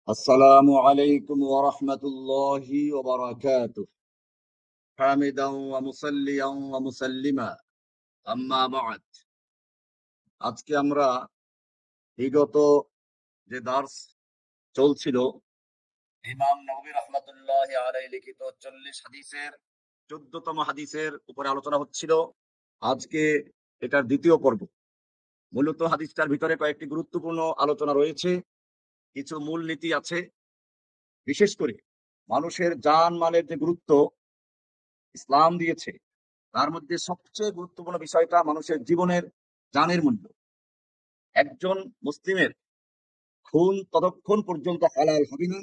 আসসালামু আলাইকুম ওয়া রাহমাতুল্লাহি ওয়া বারাকাতুহু হামিদান ওয়া মুসাল্লিয়ান ওয়া মুসাল্লিমা আম্মা বা'দ। আজকে আমরা বিগত যে দার্স চলছিল ইমাম নববী রাহমাতুল্লাহি আলাইহি লিখিত 40 হাদিসের 14তম হাদিসের উপরে আলোচনা হচ্ছিল। আজকে এটার দ্বিতীয় পর্ব। মূলত হাদিসটার ভিতরে কয়েকটি গুরুত্বপূর্ণ আলোচনা রয়েছে, কিছু মূল নীতি আছে। বিশেষ করে মানুষের জান মালের যে গুরুত্ব ইসলাম দিয়েছে, তার মধ্যে সবচেয়ে গুরুত্বপূর্ণ বিষয়টা মানুষের জীবনের জানের মূল্য। একজন মুসলিমের খুন ততক্ষণ পর্যন্ত হালাল হবে না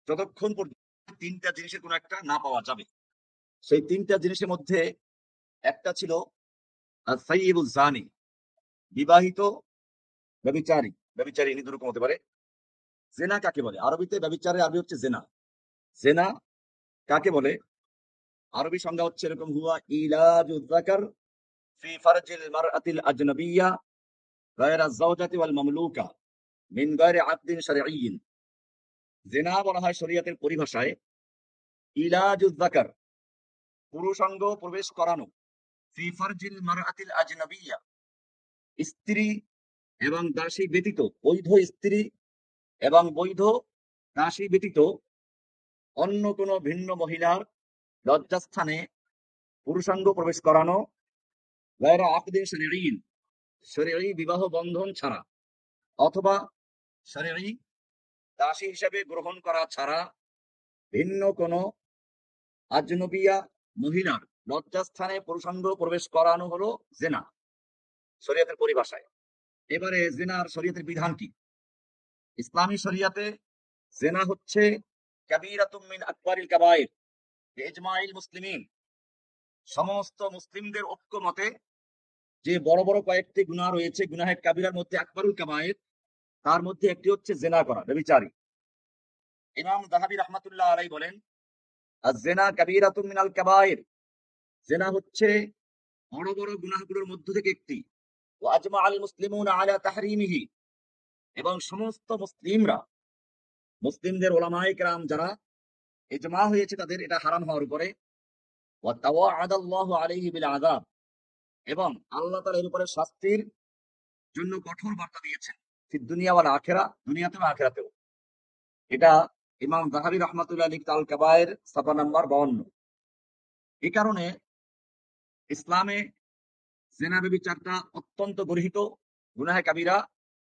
যতক্ষণ পর্যন্ত তিনটা জিনিসের কোনো একটা না পাওয়া যাবে। সেই তিনটা জিনিসের মধ্যে একটা ছিল সাইয়্যিবুজ জানি, বিবাহিত ব্যভিচারী। ব্যভিচারী ইনি দুরকম হতে পারে। জেনা কাকে বলে? আরবিতে ব্যভিচারের আরবি হচ্ছে জেনা। জেনা কাকে বলে? আরবি সংজ্ঞা হচ্ছে এরকম, হুয়া ইলাজুয যাকার ফি ফারজিল মারআতিল আজনাবিয়্যা গায়রা যাওজাতি ওয়াল মামলুকা মিন গায়রি আকদিন শারঈয়্যিন। জেনা বলা হয় শরীয়তের পরিভাষায় ইলাজুয যাকার, পুরুষাঙ্গ প্রবেশ করানো, ফি ফারজিল মারআতিল আজনাবিয়্যা, স্ত্রী এবং দাসী ব্যতীত, বৈধ স্ত্রী এবং বৈধ দাসী ব্যতীত অন্য কোনো ভিন্ন মহিলার লজ্জাস্থানে পুরুষাঙ্গ প্রবেশ করানো, গায়রা আকদিন শারঈয়্যিন, শরঈ বিবাহ বন্ধন ছাড়া, অথবা শরঈ দাসী হিসেবে গ্রহণ করা ছাড়া ভিন্ন কোনো আজনবিয়া মহিলার লজ্জাস্থানে পুরুষাঙ্গ প্রবেশ করানো হলো জেনা শরীয়তের পরিভাষায়। এবারে জেনার শরীয়তের বিধান কি? ইসলামী শরীয়তে জেনা হচ্ছে কাবীরাতুম মিন আকবারিল কাবায়ের ইজমাইল মুসলিমিন। সমস্ত মুসলিমদের ঐক্যমতে যে বড় বড় কয়েকটি গুনাহ রয়েছে, গুনাহে কাবীরার মধ্যে আকবারুল কাবায়ের, তার মধ্যে একটি হচ্ছে জেনা করা, ব্যভিচারী। ইমাম যাহাবী রাহমাতুল্লাহ আলাইহি বলেন, আয-জিনা কাবীরাতুম মিনাল কাবায়ের, জেনা হচ্ছে বড় বড় গুনাহগুলোর মধ্য থেকে একটি। ওয়া আজমা আল মুসলিমুনা আলা তাহরিমিহি, এবং সমস্ত মুসলিমরা, মুসলিমদের ওলামায়ে কেরাম যারা, ইজমা হয়েছে তাদের এটা হারাম হওয়ার উপরে। ওয়া তাওয়াআদাল্লাহু আলাইহি বিল আযাব, এবং আল্লাহ তাআলা এর উপরে শাস্তির জন্য কঠোর বার্তা দিয়েছেন, ফিদ দুনিয়া ওয়াল আখিরা, দুনিয়াতেও আখিরাতেও। এটা ইমাম যাহাবী রাহমাতুল্লাহ লিখিত আল কাবায়ের সাফা নাম্বার 52। এই কারণে ইসলামে জিনা ব্যভিচারটা অত্যন্ত গর্হিত গুনাহে কাবীরা।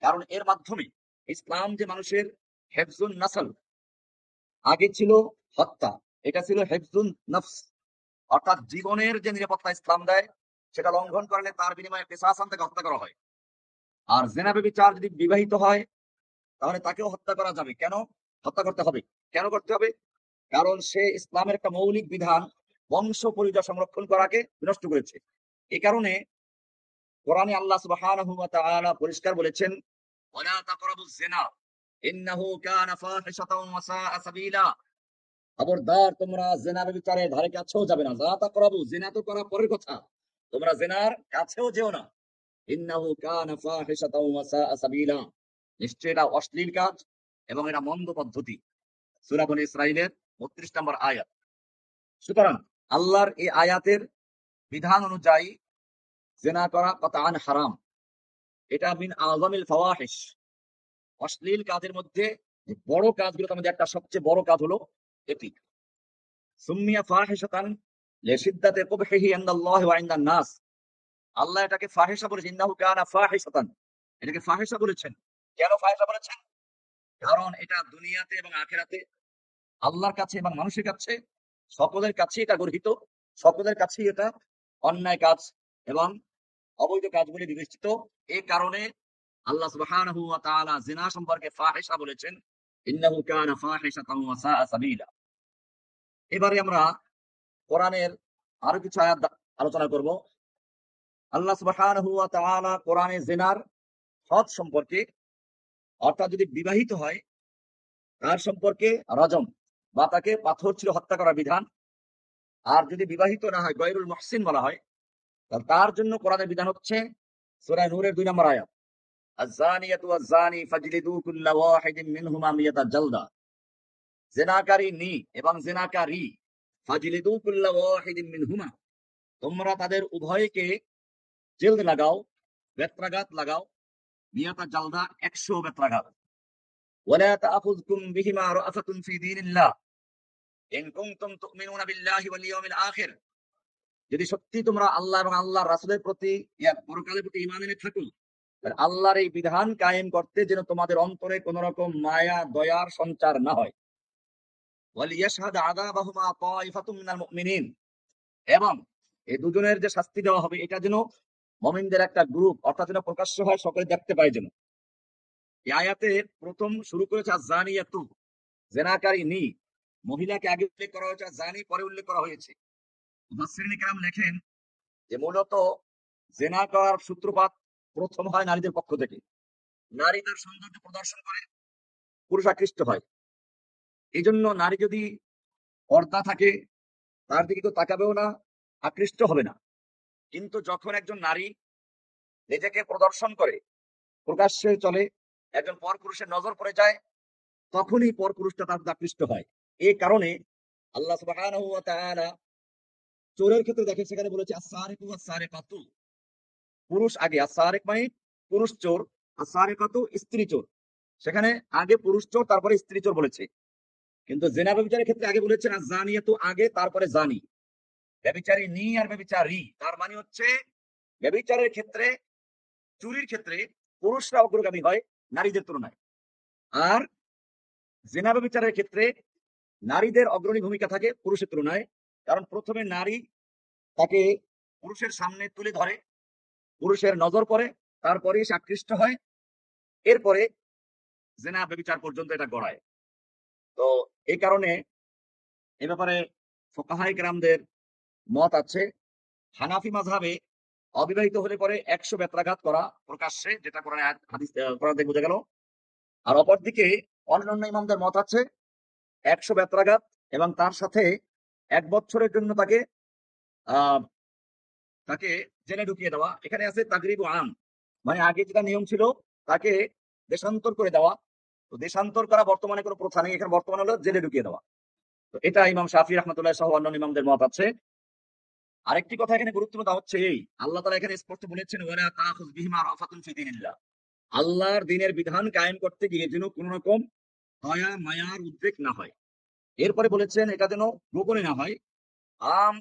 কারণ এর মাধ্যমে ইসলাম যে মানুষের হেফজুন নাসল, আগে ছিল হত্যা, এটা ছিল হেফজুন নফস, অর্থাৎ জীবনের যে নিরাপত্তা ইসলাম দেয়, সেটা লঙ্ঘন করলে তার বিনিময়ে কিসাস তাকে হত্যা করা হয়। আর জেনা ব্যভিচার যদি বিবাহিত হয়, তাহলে তাকেও হত্যা করা যাবে। কেন হত্যা করতে হবে? কেন করতে হবে? কারণ সে ইসলামের একটা মৌলিক বিধান, বংশ পরিচয় সংরক্ষণ করাকে বিনষ্ট করেছে। এই কারণে কোরআনে আল্লাহ সুবহানাহু ওয়া তাআলা পরিষ্কার বলেছেন, ওয়ালা তাকরাবুজ জিনা ইন্নাহু কানা ফাহিশাতাও ওয়া সাআ সাবিলা। খবরদার, তোমরা জিনার বিচারে ধারে কাছেও যাবে না। লা তাকরাবু, জিনা তো করা পরের কথা, তোমরা জিনার কাছেও যেও না। ইন্নাহু কানা ফাহিশাতাও ওয়া সাআ সাবিলা, নিশ্চয়ই এটা অশ্লীল কাজ এবং এটা মন্দ পদ্ধতি। সূরা বনী ইসরাঈলের ৩২ নম্বর আয়াত। সুতরাং আল্লাহর এই আয়াতের বিধান অনুযায়ী জিনা করা কতআন হারাম। এটা মিন আযমিল ফাওয়াহিশ, অশ্লীল কাজের মধ্যে যে বড় কাজগুলোর মধ্যে একটা সবচেয়ে বড় কাজ হলো এটি। সুম্মিয়া ফাহিশাতান লিশিদ্দাতি কুবহিহি ইনদাল্লাহি ওয়া ইনদান নাস। আল্লাহ এটাকে ফাহিশা বলেছেন, ইন্নাহু কানা ফাহিশাতান, এটাকে ফাহিশা বলেছেন। কেন ফাহিশা বলেছেন? কারণ এটা দুনিয়াতে এবং আখিরাতে আল্লাহর কাছে এবং মানুষের কাছে, সকলের কাছে এটা গর্হিত, সকলের কাছেই এটা অন্যায় কাজ এবং অবৈধ কাজ বলে বিবেচিত। এই কারণে আল্লাহ সুবহানাহু ওয়া তাআলা জিনা সম্পর্কে ফাহিশা বলেছেন, ইন্নাহু কানা ফাহিশাতান ওয়া সাআ সাবিলা। এবারে আমরা কোরআনের আরো কিছু আয়াত আলোচনা করব। আল্লাহ সুবহানাহু ওয়া তাআলা কোরআনে জিনার হদ সম্পর্কে, অর্থাৎ যদি বিবাহিত হয় তার সম্পর্কে রজম বা তাকে পাথর ছিল হত্যা করার বিধান। আর যদি বিবাহিত না হয়, গয়রুল মুহসিন বলা হয়, তাহলে তার জন্য কোরআনের বিধান হচ্ছে সূরা নূরের 2 নম্বর আয়াত, আয-যানিয়াতু ওয়াজ-যানি ফাজলিদু কুল্লা ওয়াহিদিন মিনহুমা মিয়াতা জালদা। জেনাকারিনী এবং জেনাকারী, ফাজলিদু কুল্লা ওয়াহিদিন মিনহুমা, তোমরা তাদের উভয়কে জেলদ লাগাও, বেত্রাঘাত লাগাও, মিয়াতা জালদা 100 বেত্রাঘাত। ওয়ালা তাআখুযকুম বিহিমা রাআফাতুন ফি দীনিল্লাহ ইন কুনতুম তুমিনুনা বিল্লাহি ওয়াল ইয়াউমিল আখির। যদি সত্যি তোমরা আল্লাহ এবং আল্লাহর রাসূলের প্রতি পরকালের প্রতি ঈমান এনে থাকো, আল্লাহর এই বিধান কায়েম করতে যেন তোমাদের অন্তরে কোন রকম মায়া দয়ার সঞ্চার না হয়। ওয়ালিয়াশহাদ আযাবাহুমা তায়ফাতুম মিনাল মুমিনিন, এবং এই দুজনের যে শাস্তি দেওয়া হবে এটা যেন মুমিনদের একটা গ্রুপ, অর্থাৎ যেন প্রকাশ্য হয়, সকলে দেখতে পায় যেন। এই আয়াতে প্রথম শুরু করেছে আয-যানিয়াতু, জেনাকারিনী, মহিলাকে আগে উল্লেখ করা হয়েছে, জানি পরে উল্লেখ করা হয়েছে। মুফাসসিরিন কিরাম লেখেন যে মূলত জেনা করার সূত্রপাত প্রথম হয় নারীদের পক্ষ থেকে। নারী তার সৌন্দর্য প্রদর্শন করে, পুরুষ আকৃষ্ট হয়। এই জন্য নারী যদি পর্দা থাকে, তার দিকে কেউ তাকাবেও না, আকৃষ্ট হবে না। কিন্তু যখন একজন নারী নিজেকে প্রদর্শন করে, প্রকাশ্যে চলে, একজন পরপুরুষের নজর পড়ে যায়, তখনই পরপুরুষটা তার প্রতি আকৃষ্ট হয়। এই কারণে আল্লাহ সুবহানাহু ওয়া তাআলা চোরের ক্ষেত্রে দেখেন, সেখানে বলেছে আস-সারিকু ওয়াস-সারিকাতু, পুরুষ আগে, আস-সারিক মানে পুরুষ চোর, আস-সারিকাতু স্ত্রী চোর। সেখানে আগে পুরুষ চোর, তারপরে স্ত্রী চোর বলেছে। কিন্তু জেনা ব্যভিচারের ক্ষেত্রে আগে বলেছেন আয-যানিয়াতু আগে, তারপরে জানি। ব্যভিচারী নি আর ব্যভিচারী, তার মানে হচ্ছে ব্যভিচারের ক্ষেত্রে, চুরির ক্ষেত্রে পুরুষরা অগ্রগামী হয় নারীদের তুলনায়। আর জেনা ব্যভিচারের ক্ষেত্রে নারীদের অগ্রণী ভূমিকা থাকে পুরুষের তুলনায়। কারণ প্রথমে নারী তাকে পুরুষের সামনে তুলে ধরে, পুরুষের নজর পড়ে, তারপরে সে আকৃষ্ট হয়, এরপরে জেনা ব্যভিচার পর্যন্ত এটা গড়ায়। তো এই কারণে এ ব্যাপারে ফুকাহায়ে কেরামদের মত আছে। হানাফি মাযহাবে অবিবাহিত হলে পরে 100 বেত্রাঘাত করা প্রকাশ্যে, যেটা কোরআনে হাদিস কোরআন থেকে বোঝা গেল। আর অপরদিকে অন্যান্য ইমামদের মত আছে 100 বেত্রাঘাত এবং তার সাথে 1 বছরের জন্য আহ তাকে জেলে ঢুকিয়ে দেওয়া। এখানে আছে তাগরিবু আম, মানে আগে যেটা নিয়ম ছিল তাকে দেশান্তর করে দেওয়া। তো দেশান্তর করা বর্তমানে কোনো প্রথা নেই, এখানে বর্তমানে হলো জেলে ঢুকিয়ে দেওয়া। তো এটা ইমাম শাফি রাহমাতুল্লাহ সহ অন্যান্য ইমামদের মত আছে। আরেকটি কথা এখানে গুরুত্বপূর্ণ হচ্ছে এই, আল্লাহ তাআলা এখানে স্পষ্ট বলেছেন ওয়ালা তাখুয বিহিমা রাফাতুন ফি দীনিল্লাহ, আল্লাহর দ্বীনের বিধান কায়েম করতে গিয়ে যেন কোন রকম দয়া মায়ার উদ্রেক না হয়। এরপরে বলেছেন এটা যেন গোপনে না হয়, আম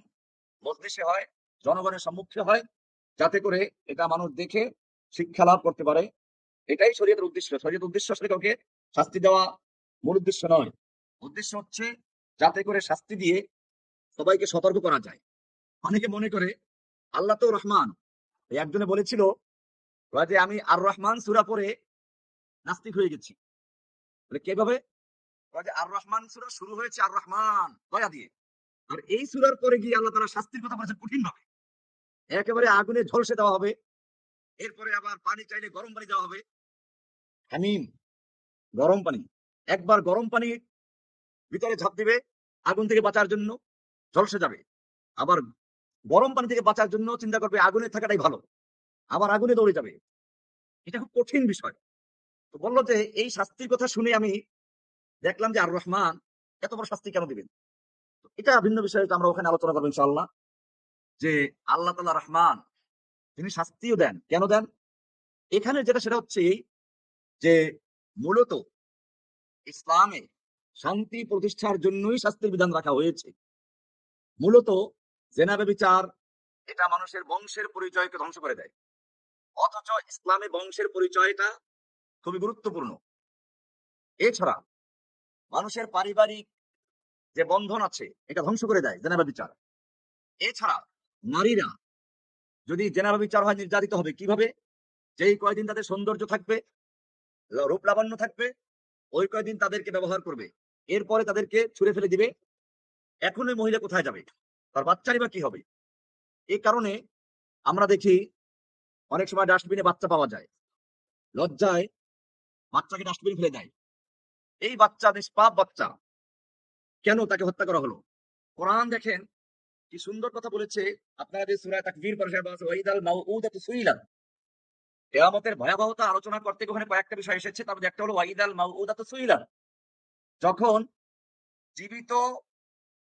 মজলিসে হয়, জনগণের সম্মুখে হয়, যাতে করে এটা মানুষ দেখে শিক্ষা লাভ করতে পারে। এটাই শরীয়তের উদ্দেশ্য। শরীয়তের উদ্দেশ্য আসলে কাউকে শাস্তি দেওয়া মূল উদ্দেশ্য নয়। উদ্দেশ্য হচ্ছে যাতে করে শাস্তি দিয়ে সবাইকে সতর্ক করা যায়। অনেকে মনে করে আল্লাহ তো রহমান, একজনে বলেছিল যে আমি আর রহমান সূরা পড়ে নাস্তিক হয়ে গেছি। বলে কিভাবে? যে আর রহমান সূরা শুরু হয়েছে আর রহমান দয়া দিয়ে, আর এই সূরার পরে গিয়ে আল্লাহ তাআলা শাস্তির কথা বলেছেন কঠিন ভাবে, একেবারে আগুনে ঝলসে দেওয়া হবে, এরপরে আবার পানি চাইলে গরম পানি দেওয়া হবে, হামিম গরম পানি, একবার গরম পানি ভিতরে ঝাঁপ দিবে আগুন থেকে বাঁচার জন্য, ঝলসে যাবে। আবার গরম পানি থেকে বাঁচার জন্য চিন্তা করবে আগুনে থাকাটাই ভালো, আবার আগুনে দৌড়ে যাবে। এটা খুব কঠিন বিষয়। তো বললো যে এই শাস্তির কথা শুনে আমি দেখলাম যে আর রহমান এত বড় শাস্তি কেন দিবেন। এটা ভিন্ন বিষয়, আমরা ওখানে আলোচনা করবো ইনশাআল্লাহ। যে আল্লাহ তাআলা রহমান, তিনি শাস্তিও দেন, কেন দেন? এখানে যেটা সেটা হচ্ছে যে মূলত ইসলামে শান্তি প্রতিষ্ঠার জন্যই শাস্তির বিধান রাখা হয়েছে। মূলত জেনা ব্যভিচার এটা মানুষের বংশের পরিচয়কে ধ্বংস করে দেয়, অথচ ইসলামে বংশের পরিচয়টা খুবই গুরুত্বপূর্ণ। এছাড়া মানুষের পারিবারিক যে বন্ধন আছে এটা ধ্বংস করে দেয় জেনা ব্যভিচার। এছাড়া নারীরা যদি জেনা ব্যভিচার হয় নির্যাতিত হবে কিভাবে? যেই কয়দিন তাদের সৌন্দর্য থাকবে, রূপ লাবণ্য থাকবে, ওই কয়দিন তাদেরকে ব্যবহার করবে, এরপরে তাদেরকে ছুঁড়ে ফেলে দিবে। এখন ওই মহিলা কোথায় যাবে? তার বাচ্চারই বা কি হবে? এই কারণে আমরা দেখি অনেক সময় ডাস্টবিনে বাচ্চা পাওয়া যায়, লজ্জায় বাচ্চাকে ডাস্টবিনে ফেলে দেয়। এই বাচ্চা নিষ্পাপ বাচ্চা, কেন তাকে হত্যা করা হলো? কোরআন দেখেন কি সুন্দর কথা বলেছে। আপনারা যে সূরা তাকবীর পড়েছেন, ওয়াইদাল মাউউদাতু সুইলাত, কিয়ামতের ভয়াবহতা আলোচনা করতে ওখানে কয়েকটা বিষয় এসেছে, তার মধ্যে একটা হলো ওয়াইদাল মাউউদাতু সুইলাত, যখন জীবিত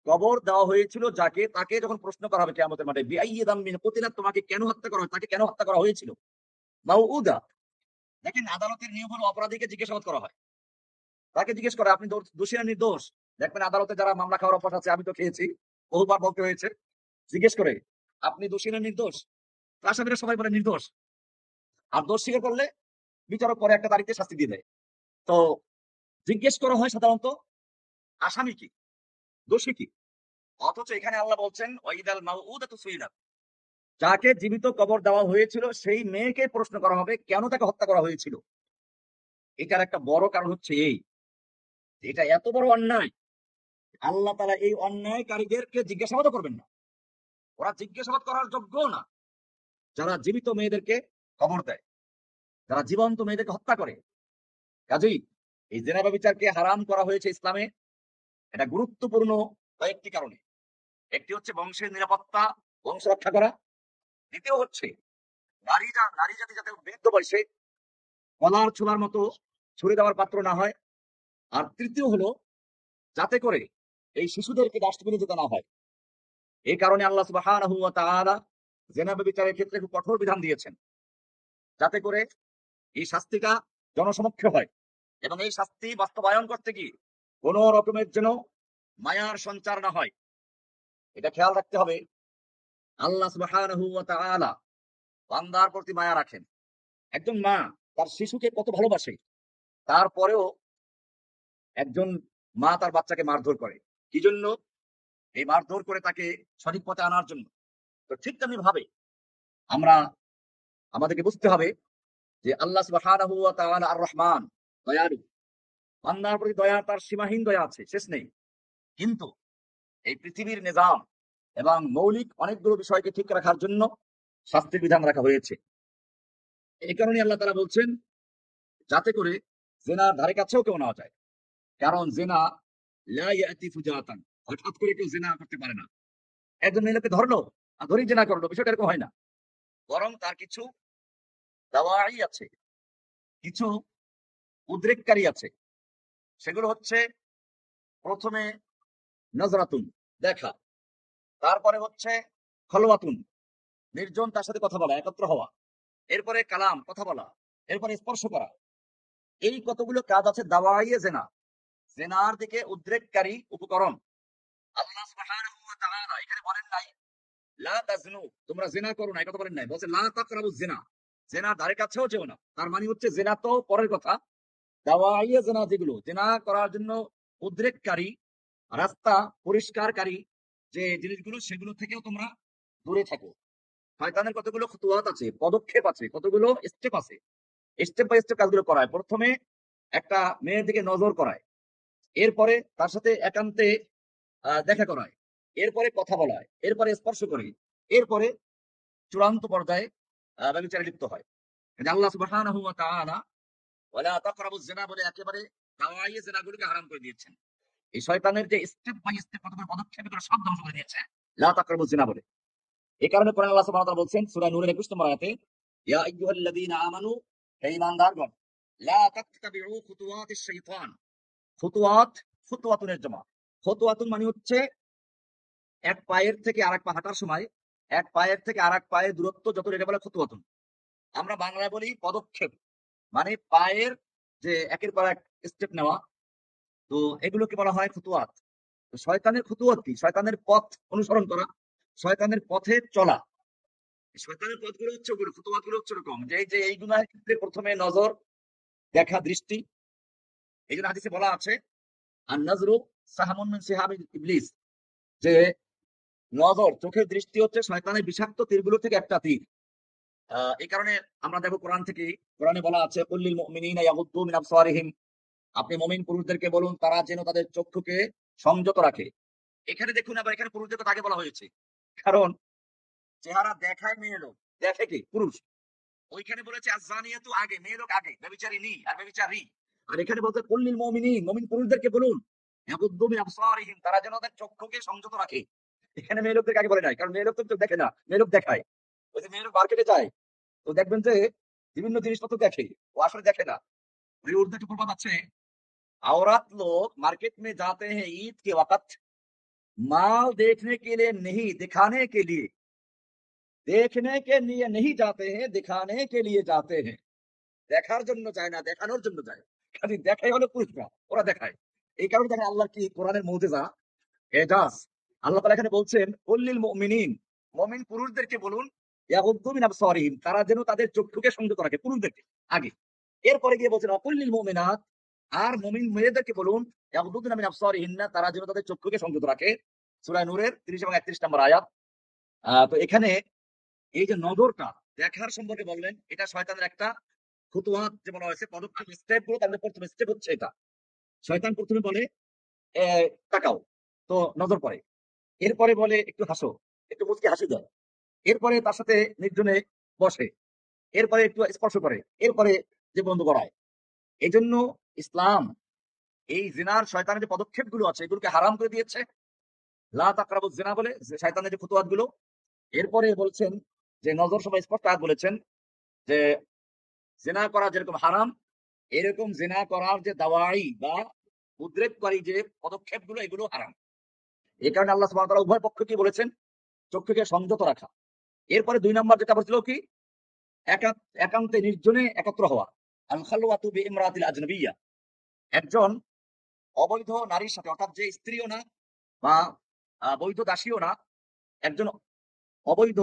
কবর দেওয়া হয়েছিল যাকে, তাকে যখন প্রশ্ন করা হবে কিয়ামতের মাঠে, বিআইয়ি দামবিন কুতিলাত, তোমাকে কেন হত্যা করা হয়, তাকে কেন হত্যা করা হয়েছিল। মাউউদা, দেখেন আদালতের নিয়ম হলো অপরাধীকে জিজ্ঞাসাবাদ করা হয়, তাকে জিজ্ঞেস করে আপনি দোষী না নির্দোষ। দেখবেন আদালতে যারা মামলা খাওয়ার অভ্যাস আছে, আমি তো খেয়েছি, বহুবার বলতে হয়েছে, জিজ্ঞেস করে আপনি দোষী না নির্দোষ, আসামিরা সবাই বলে নির্দোষ। আর দোষ স্বীকার করলে বিচারক পরে একটা তারিখে শাস্তি দিয়ে দেয়। তো জিজ্ঞেস করা হয় সাধারণত আসামি কি, দোষী কি। অথচ এখানে আল্লাহ বলছেন ওয়াইদাল মাউউদাতু সুইলাত, যাকে জীবিত কবর দেওয়া হয়েছিল সেই মেয়েকে প্রশ্ন করা হবে কেন তাকে হত্যা করা হয়েছিল। এটার একটা বড় কারণ হচ্ছে এই, এটা এত বড় অন্যায়, আল্লাহ তাআলা এই অন্যায়কারীদেরকে জিজ্ঞাসাবাদ করবেন না, ওরা জিজ্ঞাসাবাদ করার যোগ্য না। যারা জীবিত মেয়েদেরকে কবর দেয়, যারা জীবন্ত মেয়েদেরকে হত্যা করে, কাজেই এই জেনা ব্যভিচারকে হারাম করা হয়েছে ইসলামে। এটা গুরুত্বপূর্ণ কয়েকটি কারণে। একটি হচ্ছে বংশের নিরাপত্তা, বংশ রক্ষা করা। দ্বিতীয় হচ্ছে নারী জাতি যাতে বৃদ্ধ বয়সে কলার ছোলার মতো ছুড়ে দেওয়ার পাত্র না হয়। আর তৃতীয় হলো যাতে করে এই শিশুদেরকে ডাস্টবিনে যেতে না হয়। এই কারণে আল্লাহ সুবহানাহু ওয়া তাআলা জেনা ব্যভিচারের ক্ষেত্রে খুব কঠোর বিধান দিয়েছেন, যাতে করে এই শাস্তিটা জনসমক্ষে হয়। এবং এই শাস্তি বাস্তবায়ন করতে গিয়ে কোন রকমের যেন মায়ার সঞ্চার না হয়, এটা খেয়াল রাখতে হবে। আল্লাহ সুবহানাহু ওয়া তাআলা বান্দার প্রতি মায়া রাখেন। একজন মা তার শিশুকে কত ভালোবাসে, তারপরেও একজন মা তার বাচ্চাকে মারধর করে। কি জন্য? এই মারধর করে তাকে সঠিক পথে আনার জন্য। তো ঠিক তেমনি ভাবে আমরা আমাদেরকে বুঝতে হবে যে আল্লাহ সুবহানাহু ওয়া তাআলা আর রহমান, দয়ালু। বান্দার প্রতি দয়া, তার সীমাহীন দয়া আছে, শেষ নেই। কিন্তু এই পৃথিবীর নিজাম এবং মৌলিক অনেকগুলো বিষয়কে ঠিক রাখার জন্য শাস্তির বিধান রাখা হয়েছে। এই কারণে আল্লাহ তাআলা বলছেন যাতে করে জেনার ধারে কাছেও কেউ না যায়। কারণ জেনা লা ইয়াতি ফুজাতান, হঠাৎ করে কেউ জেনা করতে পারে না। একজন মেয়েকে ধরলো আর ধরেই জেনা করলো, বিষয়টা এরকম হয় না। বরং তার কিছু দাওয়াই আছে, কিছু উদ্রেককারী আছে। সেগুলো হচ্ছে প্রথমে নজরাতুন, দেখা। তারপরে হচ্ছে খলওয়াতুন, নির্জন তার সাথে কথা বলা, একত্র হওয়া। এরপরে কালাম, কথা বলা। এরপরে স্পর্শ করা। এই কতগুলো কাজ আছে দাওয়াইয়ে জেনা, জেনার দিকে উদ্রেককারী উপকরণ। আল্লাহ সুবহানাহু ওয়া তাআলা এখানে বলেন নাই লা তাজনু, তোমরা জেনা করো না, এই কথা বলেন নাই। বলছে লা তাকরাবুজ জেনা, জেনার ধারে কাছেও যেও না। তার মানে হচ্ছে জেনা তো পরের কথা, দাওয়াইয়ে জেনা যেগুলো জেনা করার জন্য উদ্রেককারী, রাস্তা পরিষ্কারকারী যে জিনিসগুলো, সেগুলো থেকেও তোমরা দূরে থাকো। শয়তানের কতগুলো খুতুওয়াত আছে, পদক্ষেপ আছে, কতগুলো স্টেপ আছে। স্টেপ বাই স্টেপ কাজগুলো করায়। প্রথমে একটা মেয়ের দিকে নজর করায়, এরপরে তার সাথে একান্তে দেখা করায়, এরপরে কথা বলায়, এরপরে স্পর্শ করে, এরপরে চূড়ান্ত পর্যায়ে ব্যভিচারে লিপ্ত হয়। কিন্তু আল্লাহ সুবহানাহু ওয়া তাআলা ওয়ালা তাকরাবুজ জিনা বলে একেবারে দাওয়াইয়ে জিনাগুলোকে হারাম করে দিয়েছেন। এই শয়তানের যে স্টেপ বাই স্টেপ কতগুলো পদক্ষেপ, এগুলো সব ধ্বংস করে দিয়েছে লা তাকরাবুজ জিনা বলে। এই কারণে কোরআন আল্লাহ সুবহানাহু ওয়া তাআলা বলছেন সূরা নূরের 21 নম্বর আয়াতে, ইয়া আইয়ুহাল্লাযীনা আমানু, হে ঈমানদারগণ, লা তাত্তাবিউ খুতুওয়াতিশ শাইতান। খুতুওয়াত, খুতুওয়াতুনের জমা। খুতুওয়াতুন মানে হচ্ছে এক পায়ের থেকে আরেক পা হাঁটার সময় এক পায়ের থেকে আরেক পায়ের দূরত্ব যত, এটা বলে খুতুওয়াতুন। আমরা বাংলায় বলি পদক্ষেপ, মানে পায়ের যে একের পর এক স্টেপ নেওয়া। তো এগুলোকে বলা হয় খুতুওয়াত। তো শয়তানের খুতুওয়াত কি? শয়তানের পথ অনুসরণ করা, শয়তানের পথে চলা। শয়তানের পথগুলো হচ্ছে ওগুলো, খুতুওয়াত গুলো হচ্ছে এরকম যে এই গুনাহের ক্ষেত্রে প্রথমে নজর, দেখা, দৃষ্টি। এই জন্য হাদিসে বলা আছে আর নজরু সাহামুন মিন সিহাবি ইবলিস, যে নজর, চোখের দৃষ্টি হচ্ছে শয়তানের বিষাক্ত তীরগুলো থেকে একটা তীর। এই কারণে আমরা দেখো কোরআন থেকে, কোরআনে বলা আছে কুল্লিল মুমিনিনা ইয়াগুদ্দু মিন আবসারিহিম, আপনি মুমিন পুরুষদেরকে বলুন তারা যেন তাদের চক্ষুকে সংযত রাখে। এখানে দেখুন আবার এখানে পুরুষদের কথা আগে বলা হয়েছে, কারণ চেহারা দেখায় মেয়ে লোক, দেখে কি? পুরুষ। ওইখানে বলেছে আযানিয়াতু আগে, মেয়ে লোক আগে, ব্যভিচারিণী আর ব্যভিচারী। আর এখানে বলতে কুল্লিল মুমিনিন, মুমিন পুরুষদেরকে বলুন ইয়াগুদ্দু মিন আবসারিহিম, তারা যেন তাদের চক্ষুকে সংযত রাখে। এখানে মেয়ে লোকদেরকে আগে বলে নাই, কারণ মেয়ে লোক তো চোখ দেখে না, মেয়ে লোক দেখায়। ওই যে মেয়ে লোক মার্কেটে যায়, তো দেখবেন যে বিভিন্ন জিনিসপত্র দেখে, ও আসলে দেখে না। ওই উর্দু একটা প্রবাদ আছে, औरत लोग मार्केट में जाते हैं ईद के वक्त, माल देखने के लिए नहीं दिखाने के लिए, देखने के लिए नहीं जाते हैं दिखाने के लिए जाते हैं। দেখার জন্য যায় না, দেখানোর জন্য যায়। খালি দেখাই হলো পুরুষরা, ওরা দেখায়। এই কারণে দেখেন আল্লাহর কি কোরআনের মুজিজা, এজাজ। আল্লাহ তাআলা এখানে বলছেন কুল্লিল মুমিনিন, মুমিন পুরুষদেরকে বলুন, ইয়াগুদ্দু মিন আবসারিহিম, তারা যেন তাদের চক্ষুকে সংযত রাখে, পুরুষদেরকে আগে। এরপরে গিয়ে বলছেন অকুল্লিল মুমিনাত, আর মুমিন মেয়েদেরকে বলুন ইয়াগুদ্দুনা মিন আবসারিহিন্না, তারা যেন তাদের চক্ষুকে সংযত রাখে। সূরা নূরের 30 এবং 31 নম্বর আয়াত। তো এখানে এই যে নজরটা দেখার সম্পর্কে বললেন, এটা শয়তানের একটা খুতুওয়াত যে বলা হয়েছে, পদক্ষেপ, স্টেপ গুলো, তার মধ্যে প্রথম স্টেপ হচ্ছে এটা। শয়তান প্রথমে বলে তাকাও, তো নজর পড়ে। এরপরে বলে একটু হাসো, একটু মুচকি হাসি দেয়। এরপরে তার সাথে নির্জনে বসে। এরপরে একটু স্পর্শ করে। এরপরে যে বন্ধু করায়। এই জন্য ইসলাম এই জিনার শয়তানের যে পদক্ষেপ গুলো আছে এগুলোকে হারাম করে দিয়েছে, লা তাকরাবু জিনা বলে, যে শয়তানের যে ফুতুয়াত গুলো। এরপরে বলছেন যে নজর সবাই স্পষ্ট আয়াত বলেছেন যে জিনা করা যেরকম হারাম, এরকম জিনা করার যে দাওয়াই বা উদ্রেককারী যে পদক্ষেপ গুলো এগুলো হারাম। এই কারণে আল্লাহ সুবহানাহু ওয়া তাআলা উভয় পক্ষকে বলেছেন চক্ষুকে সংযত রাখা। এরপরে 2 নম্বর যেটা বলছিল কি, একান্তে নির্জনে একত্র হওয়া, আল খালওয়াতু বিইমরাতিল আজনাবিয়্যা, একজন অবৈধ নারীর সাথে, অর্থাৎ যে স্ত্রীও না বা বৈধ দাসীও না, একজন অবৈধ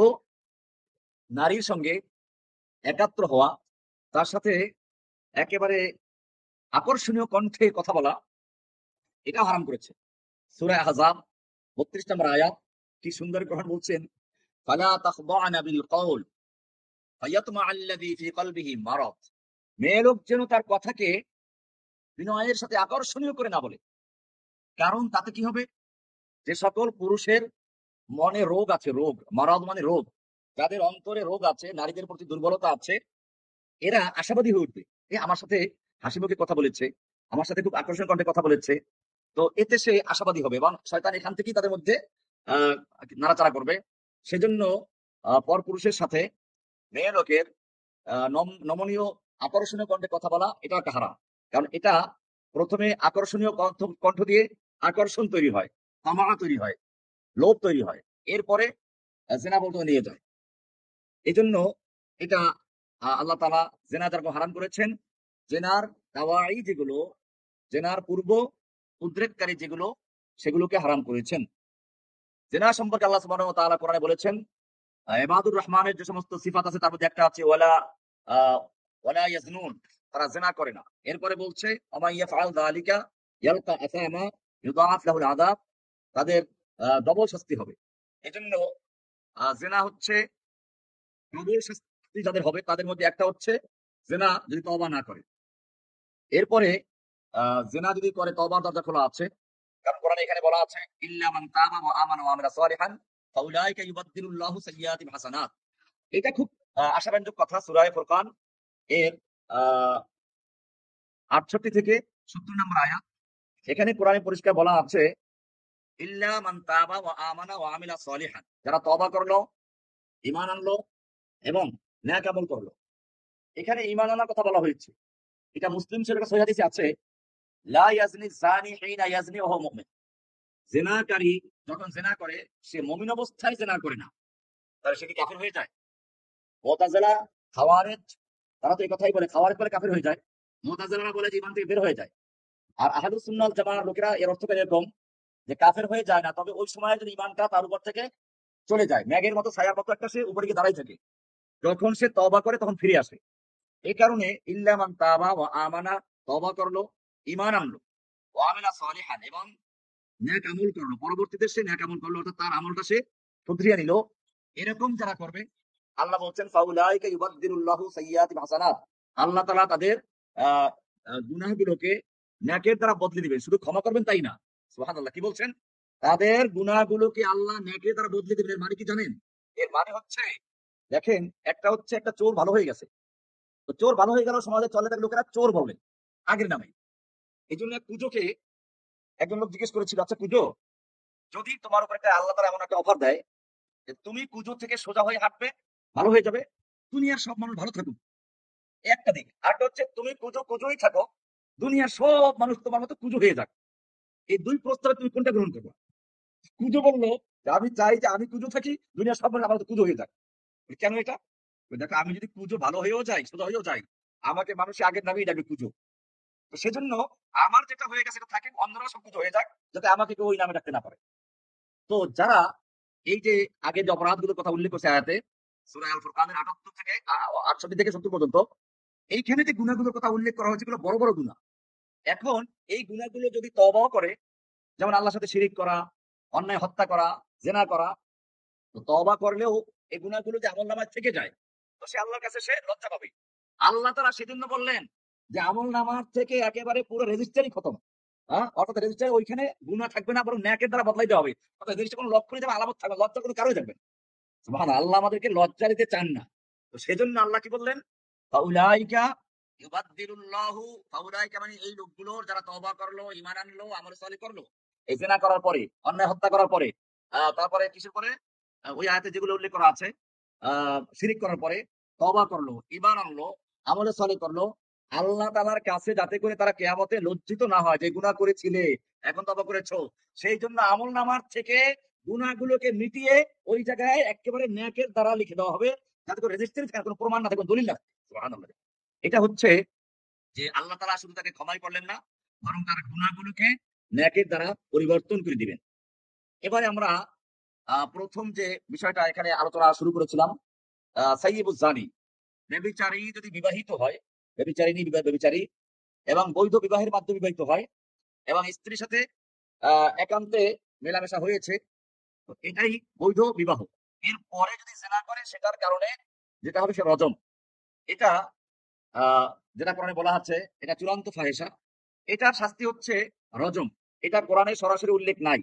নারীর সঙ্গে একাত্র হওয়া, তার সাথে একেবারে আকর্ষণীয় কণ্ঠে কথা বলা, এটা হারাম করেছে। সূরা আহজাব 32 নম্বর আয়াত কি সুন্দর গ্রহণ বলছেন, ফালা তাখদা'না বিল কওল ফায়াতমা আল্লাযী ফি কলবিহি মারাদ, মেয়ে লোক যেন তার কথাকে বিনয়ের সাথে আকর্ষণীয় করে না বলে। কারণ তাতে কি হবে, যে সকল পুরুষের মনে রোগ আছে, রোগ, মারাদ মানে রোগ, যাদের অন্তরে রোগ আছে, নারীদের প্রতি দুর্বলতা আছে, এরা আশাবাদী হয়ে উঠবে। আমার সাথে হাসি মুখে কথা বলেছে, আমার সাথে খুব আকর্ষণ কণ্ঠে কথা বলেছে, তো এতে সে আশাবাদী হবে এবং শয়তান এখান থেকেই তাদের মধ্যে আহ নাড়াচাড়া করবে। সেজন্য পর পুরুষের সাথে মেয়ে লোকের নমনীয় আকর্ষণীয় কণ্ঠে কথা বলা এটা একটা হারাম। কারণ এটা প্রথমে আকর্ষণীয় কণ্ঠ দিয়ে আকর্ষণ তৈরি হয়, তামা তৈরি হয়, লোভ তৈরি হয়, এরপরে জেনা পর্যন্ত নিয়ে যায়। এই জন্য এটা আল্লাহ তাআলা জেনা যেরকম হারাম করেছেন, জেনার দাওয়াই যেগুলো, জেনার পূর্ব উদ্রেককারী যেগুলো, সেগুলোকে হারাম করেছেন। জেনা সম্পর্কে আল্লাহ সুবহানাহু ওয়া তাআলা কোরআনে বলেছেন, ইবাদুর রহমানের যে সমস্ত সিফাত আছে তার মধ্যে একটা আছে ওয়ালা ইয়াজনুন, তারা জেনা করে না। এরপরে বলছে ওমা ইয়াফআল যালিকা ইয়ালকা আসামা ইউদাআফ লাহুল আযাব, তাদের ডবল শাস্তি হবে। এজন্য জেনা হচ্ছে ডবল শাস্তি যাদের হবে, তাদের মধ্যে একটা হচ্ছে জেনা যদি তওবা না করে। এরপরে জেনা যদি করে তওবার দরজা খোলা আছে, কারণ কোরআনে এখানে বলা আছে ইল্লা মান তাবা ওয়া আমানা ওয়া আমিলা সালিহান ফাউলাইকা ইউবাদদিলুল্লাহু সাইয়্যাতিহিম হাসানাত। এটা খুব আশাব্যঞ্জক কথা। সূরা ফুরকান এর 68 থেকে 70 নম্বর আয়াত, এখানে কোরআনে পরিষ্কার বলা আছে ইল্লা মান তাবা ওয়া আমানা ওয়া আমিলা সালিহান, যারা তওবা করলো, ঈমান আনলো এবং নেক আমল করলো। এখানে ঈমান আনার কথা বলা হয়েছে। এটা মুসলিম শরীফের সহিহ হাদিসে আছে, লা ইয়াজনি যানি হিনা ইয়াজনি ওয়া হুয়া মুমিন, জেনাকারী যখন জেনা করে সে মুমিন অবস্থায় জেনা করে না, তাহলে সে কি কাফের হয়ে যায়? মুতাজিলা, খাওয়ারিজ, তারা তো এই কথাই বলে, খাওয়ারিজ বলে কাফের হয়ে যায়, মুতাজিলারা বলে যে ঈমান থেকে বের হয়ে যায়। আর আহলুস সুন্নাহ ওয়াল জামাআর লোকেরা এর অর্থ করে এরকম যে কাফের হয়ে যায় না, তবে ওই সময় যদি ঈমানটা তার উপর থেকে চলে যায়, ম্যাগের মতো ছায়ার মতো একটা সে উপরে গিয়ে দাঁড়াই থাকে, যখন সে তওবা করে তখন ফিরে আসে। এই কারণে ইল্লা মান তাবা ওয়া আমানা, তওবা করলো, ঈমান আনলো, ওয়া আমিলা সালিহান, এবং নেক আমল করলো, পরবর্তীতে সে নেক আমল করলো, অর্থাৎ তার আমলটা সে শুধরিয়ে নিল, এরকম যারা করবে আল্লাহ বলছেন ফাউলাইকা ইউবাদদিলুল্লাহু সাইয়্যাতিহিম হাসানাত, আল্লাহ তাআলা তাদের গুনাহগুলোকে নেকের দ্বারা বদলে দিবেন। শুধু ক্ষমা করবেন তাই না, সুবহানাল্লাহ, কি বলছেন, তাদের গুনাহগুলোকে আল্লাহ নেকের দ্বারা বদলে দিবেন। এর মানে কি জানেন? এর মানে হচ্ছে, দেখেন, একটা হচ্ছে একটা চোর ভালো হয়ে গেছে, তো চোর ভালো হয়ে গেল, সমাজে চলে থাকে লোকেরা চোর বলে আগের নামে। এই জন্য কুজোকে একজন লোক জিজ্ঞেস করেছিল, আচ্ছা কুজো, যদি তোমার উপর একটা আল্লাহ তাআলা এমন একটা অফার দেয় যে তুমি কুজো থেকে সোজা হয়ে হাঁটবে, ভালো হয়ে যাবে, দুনিয়ার সব মানুষ ভালো থাকুক, একটা দিক। আরেকটা হচ্ছে তুমি কুজো কুজোই থাকো, দুনিয়ার সব মানুষ তোমার মতো কুজো হয়ে যাক। এই দুই প্রস্তাবে তুমি কোনটা গ্রহণ করবে? কুজো বললো যে আমি চাই যে আমি কুজো থাকি, দুনিয়ার সব মানুষ আমার মতো কুজো হয়ে যাক। কেন এটা? দেখো আমি যদি কুজো ভালো হয়েও যাই, সোজা হয়েও যাই, আমাকে মানুষের আগের নামেই ডাকবে কুজো। তো সেজন্য আমার যেটা হয়ে গেছে সেটা থাকে, অন্যরা সব কুজো হয়ে যাক, যাতে আমাকে কেউ ওই নামে ডাকতে না পারে। তো যারা এই যে আগে যে অপরাধগুলোর কথা উল্লেখ করছে আয়াতে, সূরা আল ফুরকানের ৭৮ থেকে ৬৮ থেকে ৭০ পর্যন্ত, এইখানে যে গুনাহগুলোর কথা উল্লেখ করা হয়েছে এগুলো বড় বড় গুনাহ। এখন এই গুনাহগুলো যদি তওবাও করে, যেমন আল্লাহর সাথে শিরিক করা, অন্যায় হত্যা করা, জেনা করা, তো তওবা করলেও এই গুনাহগুলো যে আমলনামায় থেকে যায়, তো সে আল্লাহর কাছে সে লজ্জা পাবে। আল্লাহ তাআলা সেজন্য বললেন যে আমলনামার থেকে একেবারে পুরো রেজিস্টারই খতম। অর্থাৎ রেজিস্টার ওইখানে গুনাহ থাকবে না, বরং নেকের দ্বারা বদলাই দেওয়া হবে। অর্থাৎ রেজিস্টার কোনো লক্ষণই যাবে, আলামত থাকবে, লজ্জা কোনো কারোই থাকবে না। সুবহানাল্লাহ, আল্লাহ আমাদেরকে লজ্জা দিতে চান না। তো সেজন্য আল্লাহ কি বললেন? ফাউলাইকা ইউবাদদিলুল্লাহু, ফাউলাইকা মানে এই লোকগুলোর যারা তওবা করলো, ঈমান আনলো, আমল সালিহ করলো, এই জিনা করার পরে, অন্যায় হত্যা করার পরে, তারপরে কিসের পরে? ওই আয়াতে যেগুলো উল্লেখ করা আছে, শিরিক করার পরে তওবা করলো, ঈমান আনলো, আমল সালিহ করলো, আল্লাহ তাআলার কাছে যাতে করে তারা কিয়ামতে লজ্জিত না হয় যে গুনাহ করেছিলে, এখন তওবা করেছো, সেই জন্য আমলনামার থেকে গুনাহগুলোকে মিটিয়ে ওই জায়গায় একেবারে নেকের দ্বারা লিখে দেওয়া হবে, যাতে করে রেজিস্ট্রি থাকে, কোনো প্রমাণ না থাকে, কোনো দলিল না থাকে। সুবহানাল্লাহ। এটা হচ্ছে যে আল্লাহ তাআলা শুধু তাকে ক্ষমাই করলেন না, বরং তার গুনাহগুলোকে নেকের দ্বারা পরিবর্তন করে দিবেন। এবারে আমরা প্রথম যে বিষয়টা এখানে আলোচনা শুরু করেছিলাম, সাইয়্যিবুজ জানি, ব্যভিচারী যদি বিবাহিত হয়, ব্যভিচারিণী ব্যভিচারী এবং বৈধ বিবাহের মাধ্যমে বিবাহিত হয় এবং স্ত্রীর সাথে একান্তে মেলামেশা হয়েছে, তো এটাই বৈধ বিবাহ। এরপরে যদি জেনা করে সেটার কারণে যেটা হবে সে রজম। এটা আহ যেটা কোরআনে বলা আছে, এটা চূড়ান্ত ফাহিশা, এটার শাস্তি হচ্ছে রজম। এটা কোরআনে সরাসরি উল্লেখ নাই।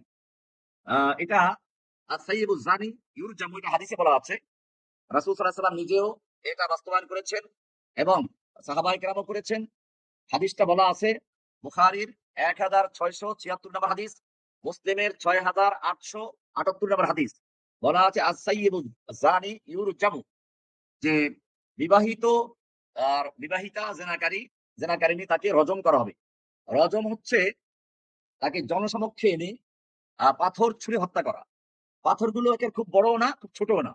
এটা আস-সাইয়্যিবুজ জানি ইউরজামু, এটা হাদিসে বলা আছে। রাসূল সাল্লাল্লাহু আলাইহি ওয়াসাল্লাম নিজেও এটা বাস্তবায়ন করেছেন এবং সাহাবায়ে কেরামও করেছেন। হাদিসটা বলা আছে বুখারীর ১৬৭৬ নম্বর হাদিস, মুসলিমের ৬৮৭৮ নম্বর হাদিস। বলা আছে আস-সাইয়্যিবুজ জানি ইউরজামু, যে বিবাহিত আর বিবাহিতা জেনাকারী, জেনাকারিনী, তাকে রজম করা হবে। রজম হচ্ছে তাকে জনসমক্ষে এনে পাথর ছুঁড়ে হত্যা করা। পাথরগুলো একের খুব বড়ও না, খুব ছোটও না।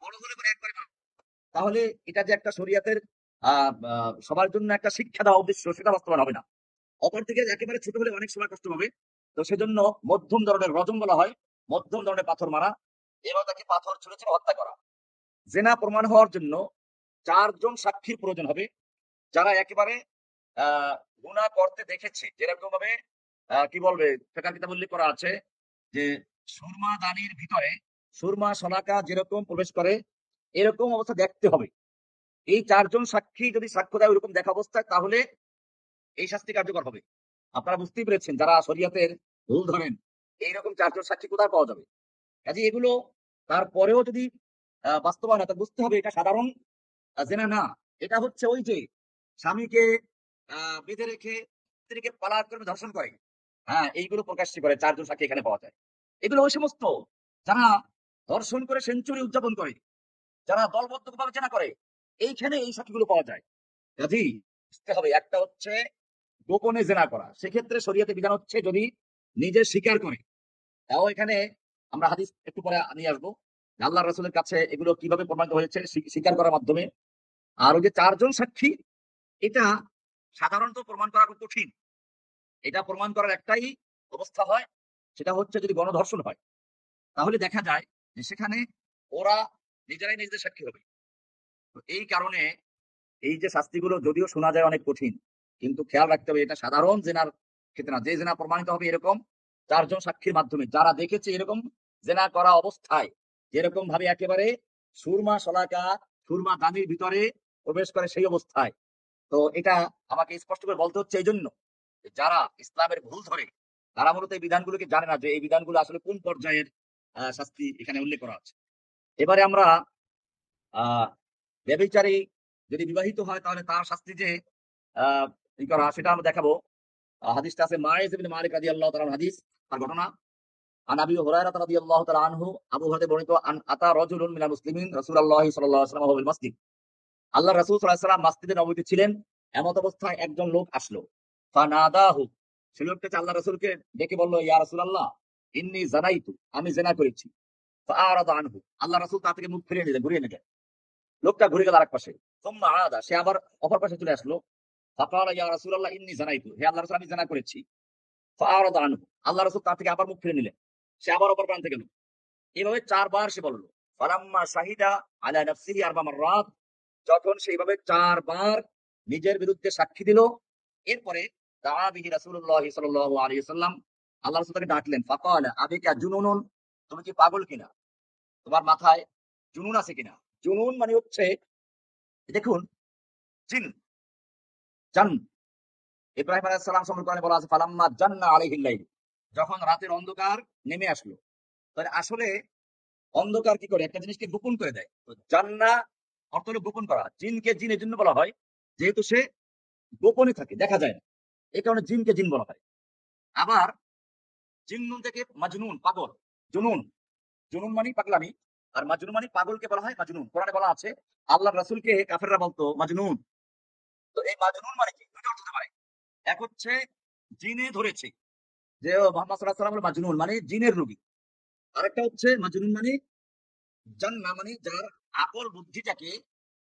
বড় হলে পরে একবারে মারবে। তাহলে এটা যে একটা শরিয়াতের সবার জন্য একটা শিক্ষা দেওয়া উদ্দেশ্য, সেটা বাস্তবায়ন হবে না। অপরদিকে একেবারে ছোট হলে অনেক সময় কষ্ট হবে। তো সেজন্য মধ্যম ধরনের রজম বলা হয়, মধ্যম ধরনের পাথর মারা, এবার তাকে পাথর ছুঁড়ে ছুঁড়ে হত্যা করা। জেনা প্রমাণ হওয়ার জন্য ৪ জন সাক্ষীর প্রয়োজন হবে, যারা একেবারে আহ গুনাহ করতে দেখেছে। যেরকম ভাবে কি বলবে, ফিকহ কিতাবে উল্লেখ করা আছে যে সুরমা দানির ভিতরে সুরমা শলাকা যেরকম প্রবেশ করে, এরকম অবস্থা দেখতে হবে। এই ৪ জন সাক্ষী যদি সাক্ষ্য দেয় ওইরকম দেখা অবস্থায়, তাহলে এই শাস্তি কার্যকর হবে। আপনারা বুঝতেই পেরেছেন, যারা শরিয়াতের ভুল ধরেন, এইরকম ৪ জন সাক্ষী কোথায় পাওয়া যাবে? কাজে এগুলো তারপরেও যদি বাস্তবায়ন হয়, তা বুঝতে হবে এটা সাধারণ জেনা না। এটা হচ্ছে ওই যে স্বামীকে বেঁধে রেখে স্ত্রীকে পালাক্রমে ধর্ষণ করে, এইগুলো প্রকাশ্যে করে ৪ জন সাক্ষী এখানে পাওয়া যায়। এগুলো ওই সমস্ত যারা ধর্ষণ করে সেঞ্চুরি উদযাপন করে, যারা দলবদ্ধভাবে জেনা করে, এইখানে এই সাক্ষীগুলো পাওয়া যায়। কাজেই বুঝতে হবে, একটা হচ্ছে গোপনে জেনা করা, সেক্ষেত্রে শরীয়তে বিধান হচ্ছে যদি নিজে স্বীকার করে। তাও এখানে আমরা হাদিস একটু পরে নিয়ে আসবো, আল্লাহ রাসূলের কাছে এগুলো কিভাবে প্রমাণিত হয়েছে স্বীকার করার মাধ্যমে। আর ওই যে ৪ জন সাক্ষী, এটা সাধারণত প্রমাণ করা খুব কঠিন। এটা প্রমাণ করার একটাই অবস্থা হয়, সেটা হচ্ছে যদি গণধর্ষণ হয়, তাহলে দেখা যায় যে সেখানে ওরা নিজেরাই নিজেদের সাক্ষী হবে। তো এই কারণে এই যে শাস্তিগুলো যদিও শোনা যায় অনেক কঠিন, কিন্তু খেয়াল রাখতে হবে এটা সাধারণ জেনার ক্ষেত্রে না। যে জেনা প্রমাণিত হবে এরকম ৪ জন সাক্ষীর মাধ্যমে, যারা দেখেছে এরকম জেনা করা অবস্থায়, যেরকম ভাবে একেবারে সুরমা শলাকা, সুরমা দানির ভিতরে প্রবেশ করে সেই অবস্থায়। তো এটা আমাকে স্পষ্ট করে বলতে হচ্ছে এই জন্য, যারা ইসলামের ভুল ধরে তারা মূলত এই বিধানগুলোকে জানে না যে এই বিধানগুলো আসলে কোন পর্যায়ের শাস্তি এখানে উল্লেখ করা আছে। এবারে আমরা আহ ব্যভিচারী যদি বিবাহিত হয়, তাহলে তার শাস্তি যে ই করা, সেটা আমরা দেখাবো। হাদিসটা আছে মাইজ ইবনে মালিক রাদিয়াল্লাহু তাআলা হাদিস, তার ঘটনা। আন আবি হুরায়রা রাদিয়াল্লাহু তাআলা আনহু, আবু হুরায়রা বর্ণিত, আন আতা রাজুলুন মিনাল মুসলিমিন রাসূলুল্লাহ সাল্লাল্লাহু আলাইহি ওয়াসাল্লাম ওয়া বিল মাসজিদ। আল্লাহ রাসূল সাল্লাল্লাহু আলাইহি ওয়াসাল্লাম মসজিদে নববীতে ছিলেন, এমত অবস্থায় একজন লোক আসলো। ফানাদাহু, সে লোকটা আল্লাহ রাসূলকে ডেকে বলল, ইয়া রাসূলুল্লাহ ইন্নী জানাইতু, আমি জিনা করেছি। ফাআরাদা আনহু, আল্লাহ রাসূল তা থেকে মুখ ফিরিয়ে নিলেন, ঘুরিয়ে নিলেন। লোকটা ঘুরে গেল আরেক পাশে। সুম্মা আদা, সে আবার অপর পাশে চলে আসলো। ফাকালা ইয়া রাসূলুল্লাহ ইন্নী জানাইতু, হে আল্লাহর রাসূল আমি জিনা করেছি। ফাআরাদা আনহু, আল্লাহ রাসূল তা থেকে আবার মুখ ফিরিয়ে নিলেন। সে আবার অপর প্রান্তে গেল। এভাবে ৪ বার সে বলল। ফালাম্মা শাহিদা আলা নাফসিহি আরবা মাররাত, যখন সে এইভাবে ৪ বার নিজের বিরুদ্ধে সাক্ষী দিল, এরপরে দাআ বিহি রাসূলুল্লাহ সাল্লাল্লাহু আলাইহি ওয়াসাল্লাম, আল্লাহ রাসূল তাকে ডাকলেন। ফাকালা আবিকা জুনুনুন, তুমি কি পাগল কিনা? তোমার মাথায় জুনুন আছে কিনা? জুনুন মানে হচ্ছে, দেখুন, জিন, জান। ইব্রাহিম আলাইহিস সালাম সম্পর্কে কোরআনে বলা আছে ফালাম্মা জান্না আলাইহিল লাইল, যখন রাতের অন্ধকার নেমে আসলো। তাহলে আসলে অন্ধকার কি করে? একটা জিনিসকে গোপন করে দেয়। তো জান্না অর্থ হলো গোপন করা। জিনকে জিন এর জন্য বলা হয় যেহেতু সে গোপনে থাকে, দেখা যায় না, এই কারণে জিনকে জিন বলা হয়। আবার জিন্নুন থেকে মাজনুন, পাগল। জুনুন, জুনুন মানে পাগলামি, আর মাজনুন মানে পাগলকে বলা হয় মাজনুন। কোরআনে বলা আছে আল্লাহ রাসূলকে কাফেররা বলতো মাজনুন। তো এই মাজনুন মানে কি? দুটো অর্থ হতে পারে। এক হচ্ছে জিনে ধরেছে, যে মুহাম্মদ সাল্লাল্লাহু আলাইহি ওয়াসাল্লাম হলো মাজনুন, মানে জিনের রোগী। আরেকটা হচ্ছে মাজনুন মানে জান্না, মানে যার আকল বুদ্ধিটাকে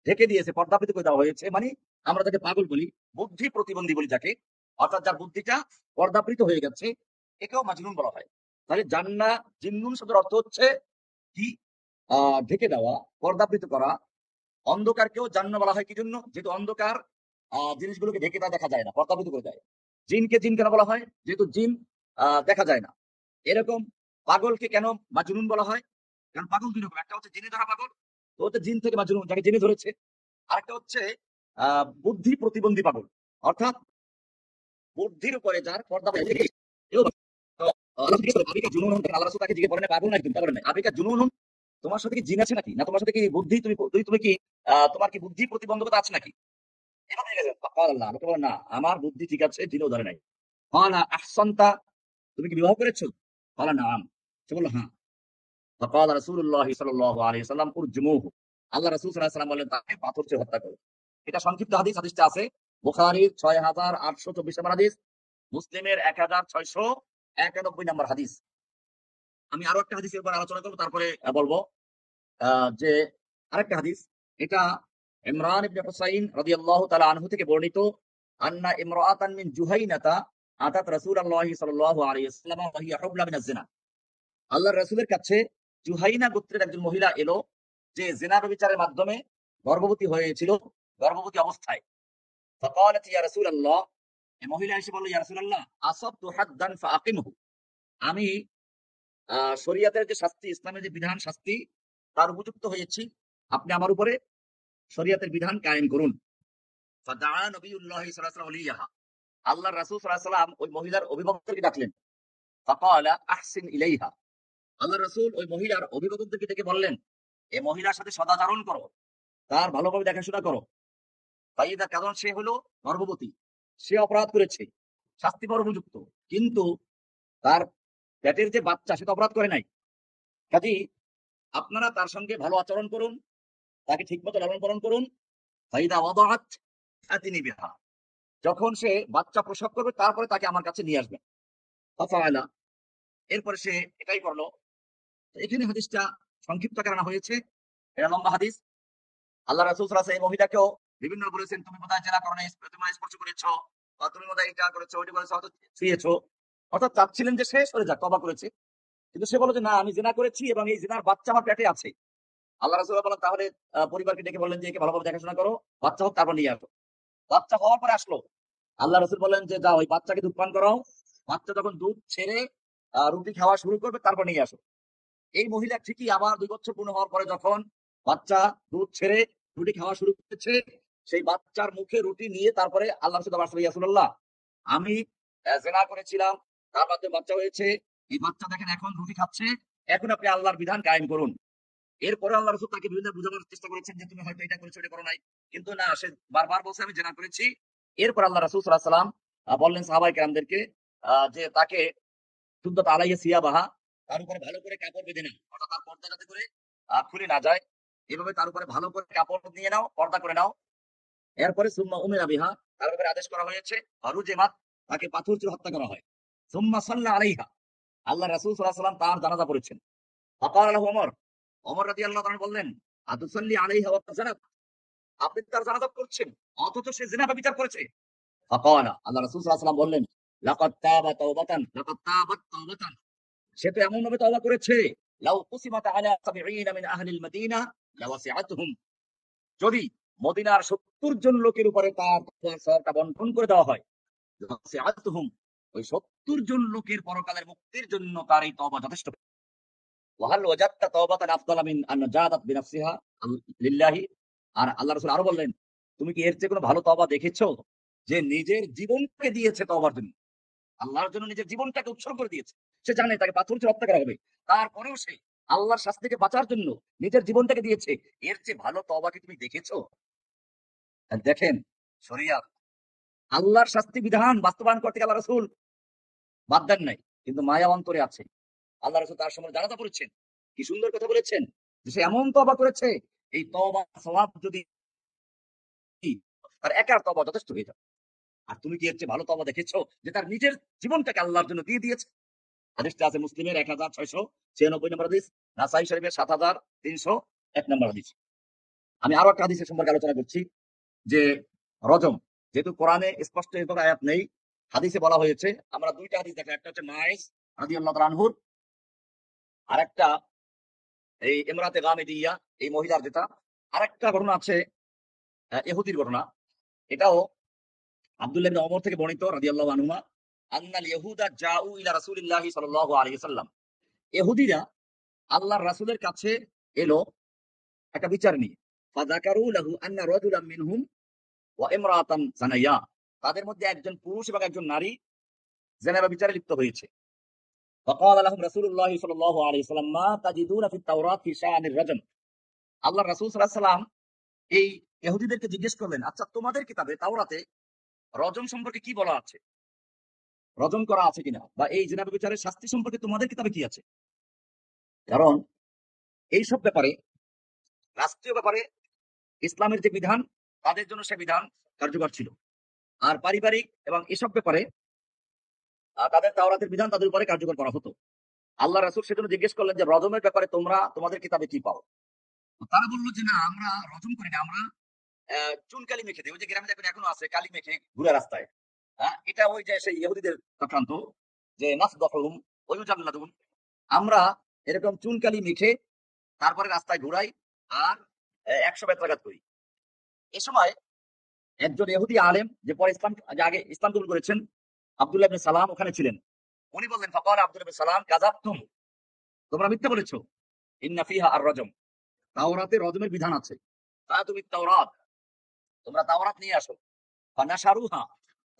ঢেকে দিয়েছে, পর্দাপিত করে দেওয়া হয়েছে, মানে আমরা তাকে পাগল বলি, বুদ্ধি প্রতিবন্ধী বলি যাকে, অর্থাৎ যার বুদ্ধিটা পর্দাবৃত হয়ে গেছে, একেও মাজনুন বলা হয়। তাহলে জান্না, জিন্নুন শব্দের অর্থ হচ্ছে কি? ঢেকে দেওয়া, পর্দাবৃত করা। অন্ধকারকেও জান্না বলা হয় কি জন্য? যেহেতু অন্ধকার জিনিসগুলোকে ঢেকে দেওয়া, দেখা যায় না, পর্দাবৃত করে দেয়। জিনকে জিন কেন বলা হয়? যেহেতু জিন দেখা যায় না। এরকম পাগলকে কেন মাজনুন বলা হয়? কারণ পাগল দুই রকম, একটা হচ্ছে জিনে ধরা পাগল, তো হচ্ছে জিন থেকে মাজনুন, যাকে জিনে ধরেছে। আরেকটা হচ্ছে বুদ্ধি প্রতিবন্ধী পাগল, অর্থাৎ বুদ্ধির উপরে যার পর্দা পড়ে গেছে। এও পাগল। তো আল্লাহ জিজ্ঞেস করে, আবিকা জুনুন, আল্লাহ রাসূল তাকে জিজ্ঞেস করেন, পাগল নাকি তুমি? বলেন আবিকা জুনুন, তোমার সাথে কি জিন আছে নাকি? না তোমার সাথে কি বুদ্ধি, তুমি কি তোমার কি বুদ্ধি প্রতিবন্ধকতা আছে নাকি? এভাবে গেছেন। আল্লাহ আমাকে বলেন, না আমার বুদ্ধি ঠিক আছে, জিনও ধরে নাই। ক্বালা আহসানতা, তুমি কি বিবাহ করেছো? ক্বালা নাআম, সে বলল হ্যাঁ। ফাকালা রাসূলুল্লাহ সাল্লাল্লাহু আলাইহি ওয়াসাল্লাম উরজুমুহু, আল্লাহ রাসূল সাল্লাল্লাহু আলাইহি ওয়াসাল্লাম বললেন তাকে পাথর দিয়ে হত্যা করো। এটা সংক্ষিপ্ত হাদিস, হাদিসটা আছে বুখারীর ৬৮২৪ নম্বর হাদিস, মুসলিমের ১৬৯১ নম্বর হাদিস। আমি আরো একটা হাদিসের উপর আলোচনা করবো, তারপরে বলবো যে আরেকটা হাদিস, এটা ইমরান ইবনে হুসাইন রাদিয়াল্লাহু তাআলা আনহু থেকে বর্ণিত, আন্না ইমরাআতান মিন জুহাইনাতা আতাত রাসূলুল্লাহ সাল্লাল্লাহু আলাইহি ওয়াসাল্লাম ওয়া হিয়া হুবলা মিনাজ জিনা, আল্লাহর রাসূলের কাছে জুহাইনা গোত্রের একজন মহিলা এলো, যে জিনা ব্যভিচারের মাধ্যমে গর্ভবতী হয়েছিল, গর্ভবতী অবস্থায়। ফাকালাত ইয়া রাসূলুল্লাহ, এই মহিলা এসে বলল, ইয়া রাসূলুল্লাহ আসাবতু হাদ্দান ফাআকিমহু, আমি শরীয়তের যে শাস্তি, ইসলামের যে বিধান শাস্তি, তার উপযুক্ত হয়েছি, আপনি আমার উপরে শরীয়তের বিধান কায়েম করুন। ফাদাআ নবিয়ুল্লাহ সাল্লাল্লাহু আলাইহি ওয়াসাল্লাম ইলাইহা, আল্লাহর রাসূল সাল্লাল্লাহু আলাইহি ওয়াসাল্লাম ওই মহিলার অভিভাবককে ডাকলেন। ফাকালা আহসিন ইলাইহা, আল্লাহ রাসূল ওই মহিলার অভিভাবকদেরকে ডেকে বললেন, এই মহিলার সাথে সদাচরণ করো, তার ভালোভাবে দেখাশোনা করো। ফাইদা, কারণ সে হলো গর্ভবতী, সে অপরাধ করেছে, শাস্তি পাওয়ার উপযুক্ত, কিন্তু তার পেটের যে বাচ্চা, সে তো অপরাধ করে নাই। কাজেই আপনারা তার সঙ্গে ভালো আচরণ করুন, তাকে ঠিকমতো লালন পালন করুন। ফাইদা ওয়াদাআত আতিনি বিহা, যখন সে বাচ্চা প্রসব করবে তারপরে তাকে আমার কাছে নিয়ে আসবেন। ফাফাআলা, এরপরে সে এটাই করলো। তো এখানে হাদিসটা সংক্ষিপ্ত আকারে আনা হয়েছে, এটা লম্বা হাদিস। আল্লাহ রাসূল সাল্লাল্লাহু আলাইহি ওয়াসাল্লাম এই মহিলাকেও বিভিন্ন বলেছেন, তুমি বোধহয় জেনা করো নাই, তুমি স্পর্শ করেছো, বা তুমি বোধহয় এটা করেছো, ওইটা করেছো, হয়তো ছুঁয়েছো। অর্থাৎ চাচ্ছিলেন যে সে সরে যাক, তওবা করেছে। কিন্তু সে বলে যে না, আমি জিনা করেছি এবং এই জিনার বাচ্চা আমার পেটে আছে। আল্লাহ রাসূল বলেন, তাহলে পরিবারকে ডেকে বললেন যে একে ভালোভাবে দেখাশোনা করো, বাচ্চা হোক তারপর নিয়ে আসো। বাচ্চা হওয়ার পরে আসলো, আল্লাহ রাসূল বললেন যে যাও ওই বাচ্চাকে দুধ পান করাও, বাচ্চা যখন দুধ ছেড়ে রুটি খাওয়া শুরু করবে তারপর নিয়ে আসো। এই মহিলা ঠিকই আবার ২ বছর পূর্ণ হওয়ার পরে যখন বাচ্চা দুধ ছেড়ে রুটি খাওয়া শুরু করেছে, সেই বাচ্চার মুখে রুটি নিয়ে তারপরে আল্লাহ রাসূল বললেন, ইয়া রাসূলুল্লাহ, আমি জিনা করেছিলাম, তার মাধ্যমে বাচ্চা হয়েছে, এই বাচ্চা দেখেন এখন রুটি খাচ্ছে, এখন আপনি আল্লাহর বিধান কায়েম করুন। এরপরে আল্লাহ রাসূল তাকে বিভিন্ন বুঝানোর চেষ্টা করেছেন যে তুমি হয়তো এটা করেছো, এটা করো নাই, কিন্তু না, সে বারবার বলছে আমি জিনা করেছি। এরপর আল্লাহ রাসূল সাল্লাল্লাহু আলাইহি ওয়াসাল্লাম বললেন সাহাবায়ে কেরামদেরকে যে তাকে শুদ্ধতা আলাইহি সিয়াবাহা, তার উপরে ভালো করে কাপড় বেঁধে নেন, অর্থাৎ তার পর্দা যাতে করে খুলে না যায়। এভাবে তার উপরে ভালো করে কাপড় নিয়ে নাও, পর্দা করে নাও। এরপরে সুম্মা উমিরা বিহা, তার উপরে আদেশ করা হয়েছে, ফারুজিমাত, তাকে পাথর ছুঁড়ে হত্যা করা হয়। সুম্মা সাল্লা আলাইহা, আল্লাহ রাসূল সাল্লাল্লাহু আলাইহি ওয়াসাল্লাম তার জানাজা পড়েছেন। ফাকাল লাহু ওমর, ওমর রাদিয়াল্লাহু তাআলা বললেন, আতুসাল্লি আলাইহা ওয়া তাজানাত, আপনি তার জানাজা করছেন অথচ সে জিনা ব্যভিচার করেছে। ফাকাল, আল্লাহ রাসূল সাল্লাল্লাহু আলাইহি ওয়াসাল্লাম বললেন, লাকাদ তাবা তাওবাতান, লাকাদ তাবাত তাওবাতান, সে তো এমন ভাবে তওবা করেছে, লাউ কুসিমাত আলা ৭০ মিন আহলিল মদিনা লাওয়াসিআতহুম, যদি মদিনার ৭০ জন লোকের উপরে তার তওবার সওয়াবটা বন্টন করে দেওয়া হয়, লাওয়াসিআতহুম, ওই ৭০ জন লোকের পরকালের মুক্তির জন্য তার এই তওবা যথেষ্ট। ওয়াহাল ওয়াজাদতা তাওবাতান আফদালা মিন আন জাদাত বিনাফসিহা লিল্লাহি, আর আল্লাহ রাসূল আরো বললেন, তুমি কি এর চেয়ে কোনো ভালো তওবা দেখেছো, যে নিজের জীবনকে দিয়েছে তওবার জন্য, আল্লাহর জন্য নিজের জীবনটাকে উৎসর্গ করে দিয়েছে। সে জানে তাকে পাথর ছুঁড়ে হত্যা করা হবে, তারপরেও সে আল্লাহর শাস্তি থেকে বাঁচার জন্য নিজের জীবনটাকে দিয়েছে। এর চেয়ে ভালো তওবা কি তুমি দেখেছো? আর দেখেন, শরিয়াত, আল্লাহর শাস্তি বিধান বাস্তবায়ন করতে গিয়ে আল্লাহ রাসূল বাদ দেন নাই, কিন্তু মায়া অন্তরে আছে। আল্লাহ রাসূল তার সময় জানাজা পড়েছেন, কি সুন্দর কথা বলেছেন, যে সে এমন তওবা করেছে, এই তওবা সওয়াব যদি তার একার তওবা যথেষ্ট হয়ে যাবে। আর তুমি কি এর চেয়ে ভালো তওবা দেখেছো, যে তার নিজের জীবনটাকে আল্লাহর জন্য দিয়ে দিয়েছে? হাদিসটা আছে মুসলিমের 1696 নম্বর হাদিস, নাসাই শরীফের 7301 নম্বর হাদিস। আমি আরো একটা হাদিসের সম্পর্কে আলোচনা করছি, যে রজম, যেহেতু কোরআনে স্পষ্ট এরকম আয়াত নেই, হাদিসে বলা হয়েছে। আমরা দুইটা হাদিস দেখলাম, একটা হচ্ছে মাইস রাদিয়াল্লাহু তাআলা আনহুর, আর একটা এই ইমরাতে গামিদিয়া, এই মহিলার যেটা। আরেকটা ঘটনা আছে ইহুদির ঘটনা, এটাও আব্দুল্লাহ ইবনে ওমর থেকে বর্ণিত রাদিয়াল্লাহু আনহুমা, আন্নাল ইয়াহুদা জাউ ইলা রাসূলিল্লাহি সাল্লাল্লাহু আলাইহি ওয়াসাল্লাম, ইহুদিরা আল্লাহর রাসূলের কাছে এলো একটা বিচার নিয়ে। ফাযাকারু লাহু আন্না রাজুলাম মিনহুম ওয়া ইমরাতান জানাইয়া, তাদের মধ্যে একজন পুরুষ এবং একজন নারী জিনা ব্যভিচারে লিপ্ত হয়েছে। ফাকাল লাহুম রাসূলুল্লাহি সাল্লাল্লাহু আলাইহি ওয়াসাল্লাম, মা তাজিদুনা ফিত তাওরাত ফি শাআনির রাজম, আল্লাহর রাসূল সাল্লাল্লাহু আলাইহি ওয়াসাল্লাম এই ইহুদিদেরকে জিজ্ঞেস করলেন, আচ্ছা তোমাদের কিতাবে তাওরাতে রজম সম্পর্কে কি বলা আছে, রজম করা আছে কিনা, বা এই জিনা ব্যভিচারের শাস্তি সম্পর্কে তোমাদের কিতাবে কি আছে? কারণ এইসব ব্যাপারে, রাষ্ট্রীয় ব্যাপারে ইসলামের যে বিধান, তাদের জন্য সে বিধান কার্যকর ছিল। আর পারিবারিক এবং এসব ব্যাপারে তাদের তাওরাতের বিধান তাদের উপরে কার্যকর করা হতো। আল্লাহ রাসূল সেজন্য জিজ্ঞেস করলেন যে রজমের ব্যাপারে তোমরা তোমাদের কিতাবে কি পাও? তারা বললো যে না, আমরা রজম করি না, আমরা চুন কালি মেখে দিই। ওই যে গ্রামে দেখবেন এখনো আছে কালি মেখে ঘুরে রাস্তায়। এটা ওই যে সেই ইহুদিদের চক্রান্ত, যে নাসদাহুম ওয়া ইউজাল্লাদুন, আমরা এরকম চুন কালি মেখে তারপরে রাস্তায় ঘুরাই আর 100 বেত্রাঘাত করি। এ সময় একজন ইহুদি আলেম, যে পরে ইসলাম, যে আগে ইসলাম কবুল করেছেন, আব্দুল্লাহ ইবনে সালাম ওখানে ছিলেন। উনি বললেন, ফাকাল আব্দুল্লাহ ইবনে সালাম, কাযাবতুম, তোমরা মিথ্যা বলেছো, ইন্না ফিহা আর রজম, তাওরাতে রজমের বিধান আছে। তুমি তাওরাত, তোমরা তাওরাত নিয়ে আসো। ফানাশারুহা,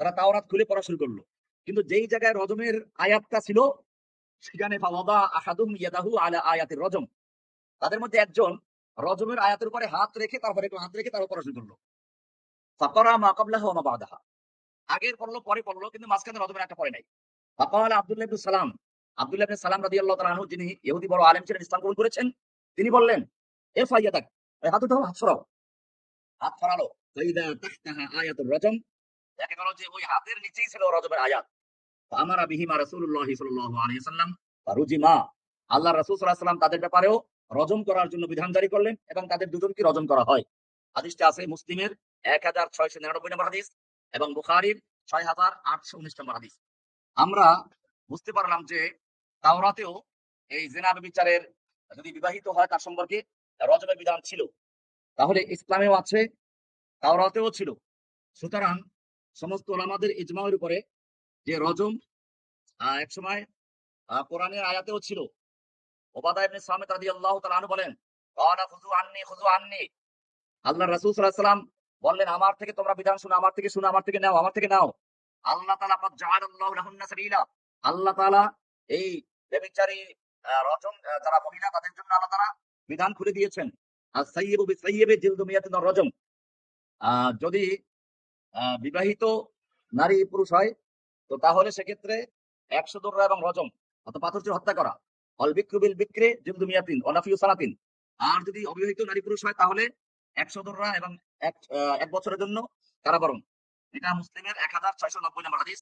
তারা তাওরাত খুলে পড়া শুরু করলো, কিন্তু যেই জায়গায় রজমের আয়াতটা ছিল, সেখানে ফাওয়াদা আহাদুম ইয়াদাহু আলা আয়াতির রজম, তাদের মধ্যে একজন রজমের আয়াতের উপরে হাত রেখে, তারপরে একটু হাত রেখে তারপর পড়া শুরু করলো। ফাকারা মা ক্বাবলাহু ওয়া মা বা'দাহা, আগের পড়লো পরে পড়লো, কিন্তু মাঝখানে রজমের একটা পড়ে নাই। ফাকাল আব্দুল্লাহ ইবনে সালাম, আব্দুল্লাহ ইবনে সালাম রাদিয়াল্লাহু তাআলা আনহু, যিনি ইহুদি বড় আলেম ছিলেন, ইসলাম কবুল করেছেন, তিনি বললেন, ইরফা ইয়াদাক, হাত উঠাও, হাত সরাও। হাত সরালো, ফাইদা তাহতাহা আয়াতুর রজম, দেখা গেল যে ওই হাতের নিচেই ছিল রজমের আয়াত। ফামারা বিহিমা রাসূলুল্লাহ সাল্লাল্লাহু আলাইহি ওয়াসাল্লাম ফারুজিমা, আল্লাহর রাসূল সাল্লাল্লাহু আলাইহি ওয়াসাল্লাম তাদের ব্যাপারেও রজম করার জন্য বিধান জারি করলেন, এবং তাদের দুজনকে রজম করা হয়। হাদিসটা আছে মুসলিমের 1699 নম্বর হাদিস এবং বুখারীর 6819 নম্বর হাদিস। আমরা বুঝতে পারলাম যে তাওরাতেও এই জিনা ব্যভিচারের, যদি বিবাহিত হয় তার সম্পর্কে রজমের বিধান ছিল, তাহলে ইসলামেও আছে, তাওরাতেও ছিল। সুতরাং সমস্ত উলামাদের ইজমাউর উপরে যে রজম এক সময় কোরআনের আয়াতেও ছিল। উবাদা ইবনে সামিত রাদিয়াল্লাহু তাআলা আনহু বলেন, ক্বালা খুযু আন্নী খুযু আন্নী, আল্লাহর রাসূল সাল্লাল্লাহু আলাইহি ওয়াসাল্লাম বললেন, আমার থেকে তোমরা বিধান শুনো, আমার থেকে শুনো, আমার থেকে নাও, আমার থেকে নাও। আল্লাহ তাআলা ক্বাদ জাআলাল্লাহু লাহুন্না সাবিলা, আল্লাহ তাআলা এই ব্যভিচারী রজম যারা মহিলা, তাদের জন্য আল্লাহ তাআলা বিধান খুলে দিয়েছেন। আস-সাইয়্যিবু বিস-সাইয়্যিবি জিলদু মিয়াতিন রজম, যদি বিবাহিত নারী পুরুষ হয়, তো তাহলে সেক্ষেত্রে 100 দৌড়া এবং রজম, অর্থাৎ পাথর ছুঁড়ে হত্যা করা। অল বিক্রু বিল বিক্রে জিলদু মিয়াতিন ওয়া নাফিউ সালাতিন, আর যদি অবিবাহিত নারী পুরুষ হয় তাহলে 100 দররা এবং এক বছরের জন্য কারাবরণ। এটা মুসলিমের 1690 নম্বর হাদিস।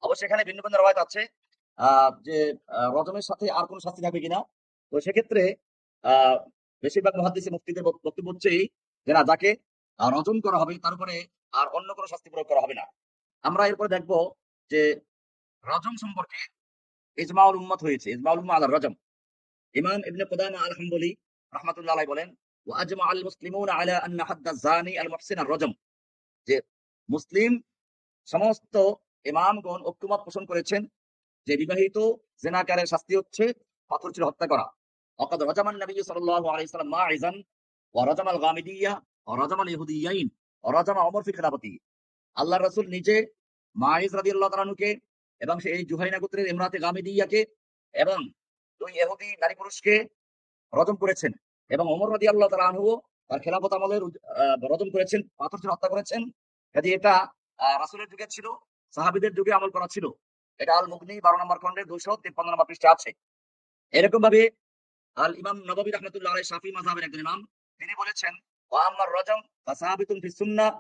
অবশ্য এখানে ভিন্ন ভিন্ন রওয়ায়াত আছে যে রজমের সাথে আর কোন শাস্তি থাকবে কিনা। তো সেক্ষেত্রে আহ বেশিরভাগ মুহাদ্দিসে মুফতিদের বক্তব্য হচ্ছে এই যে না, যাকে রজম করা হবে তার উপরে আর অন্য কোনো শাস্তি প্রয়োগ করা হবে না। আমরা এরপরে দেখবো যে রজম সম্পর্কে ইজমাউল উম্মত হয়েছে, ইজমাউল উম্মাহ আলা রজম। ইমাম ইবনে কুদামা আল হাম্বলি রাহমাতুল্লাহ আলাইহি বলেন, ওয়া আজমা আল মুসলিমুনা আলা আন্না হাদ্দা জানি আল মুহসিন আর রজম, যে মুসলিম সমস্ত ইমামগণ ঐক্যমত পোষণ করেছেন যে বিবাহিত জেনাকারের শাস্তি হচ্ছে পাথর ছুঁড়ে হত্যা করা। ওয়াকাদ রাজামান নবী সাল্লাল্লাহু আলাইহি ওয়াসাল্লাম মাইজান ওয়া রাজামাল গামিদিয়্যা ওয়া রাজামাল ইহুদিয়্যাইন ওয়া রাজামা ওমর ফি খিলাফতি। আল্লাহর রাসূল নিজে মাইজ রাদিয়াল্লাহু তাআলা আনহুকে এবং সেই জুহাইনা গোত্রের ইমরাতে গামিদিয়্যাকে এবং দুই ইহুদি নারী পুরুষকে রজম করেছেন, এবং ওমর রাদিয়াল্লাহু তাআলা আনহু তার খেলাফত আমলের রজম করেছেন, পাথর ছুঁড়ে হত্যা করেছেন। কাজে এটা রাসূলের যুগে ছিল, সাহাবীদের যুগে আমল করা ছিল। এটা আল মুগনি 12 নম্বর খন্ডের 253 নম্বর পৃষ্ঠা আছে। এরকম ভাবে আল ইমাম নববী রাহমাতুল্লাহ আলাইহি শাফিঈ মাযহাবের একজন ইমাম, তিনি বলেছেন ওয়া আম্মার রজম ফাসাবিতুন ফিস সুন্নাহ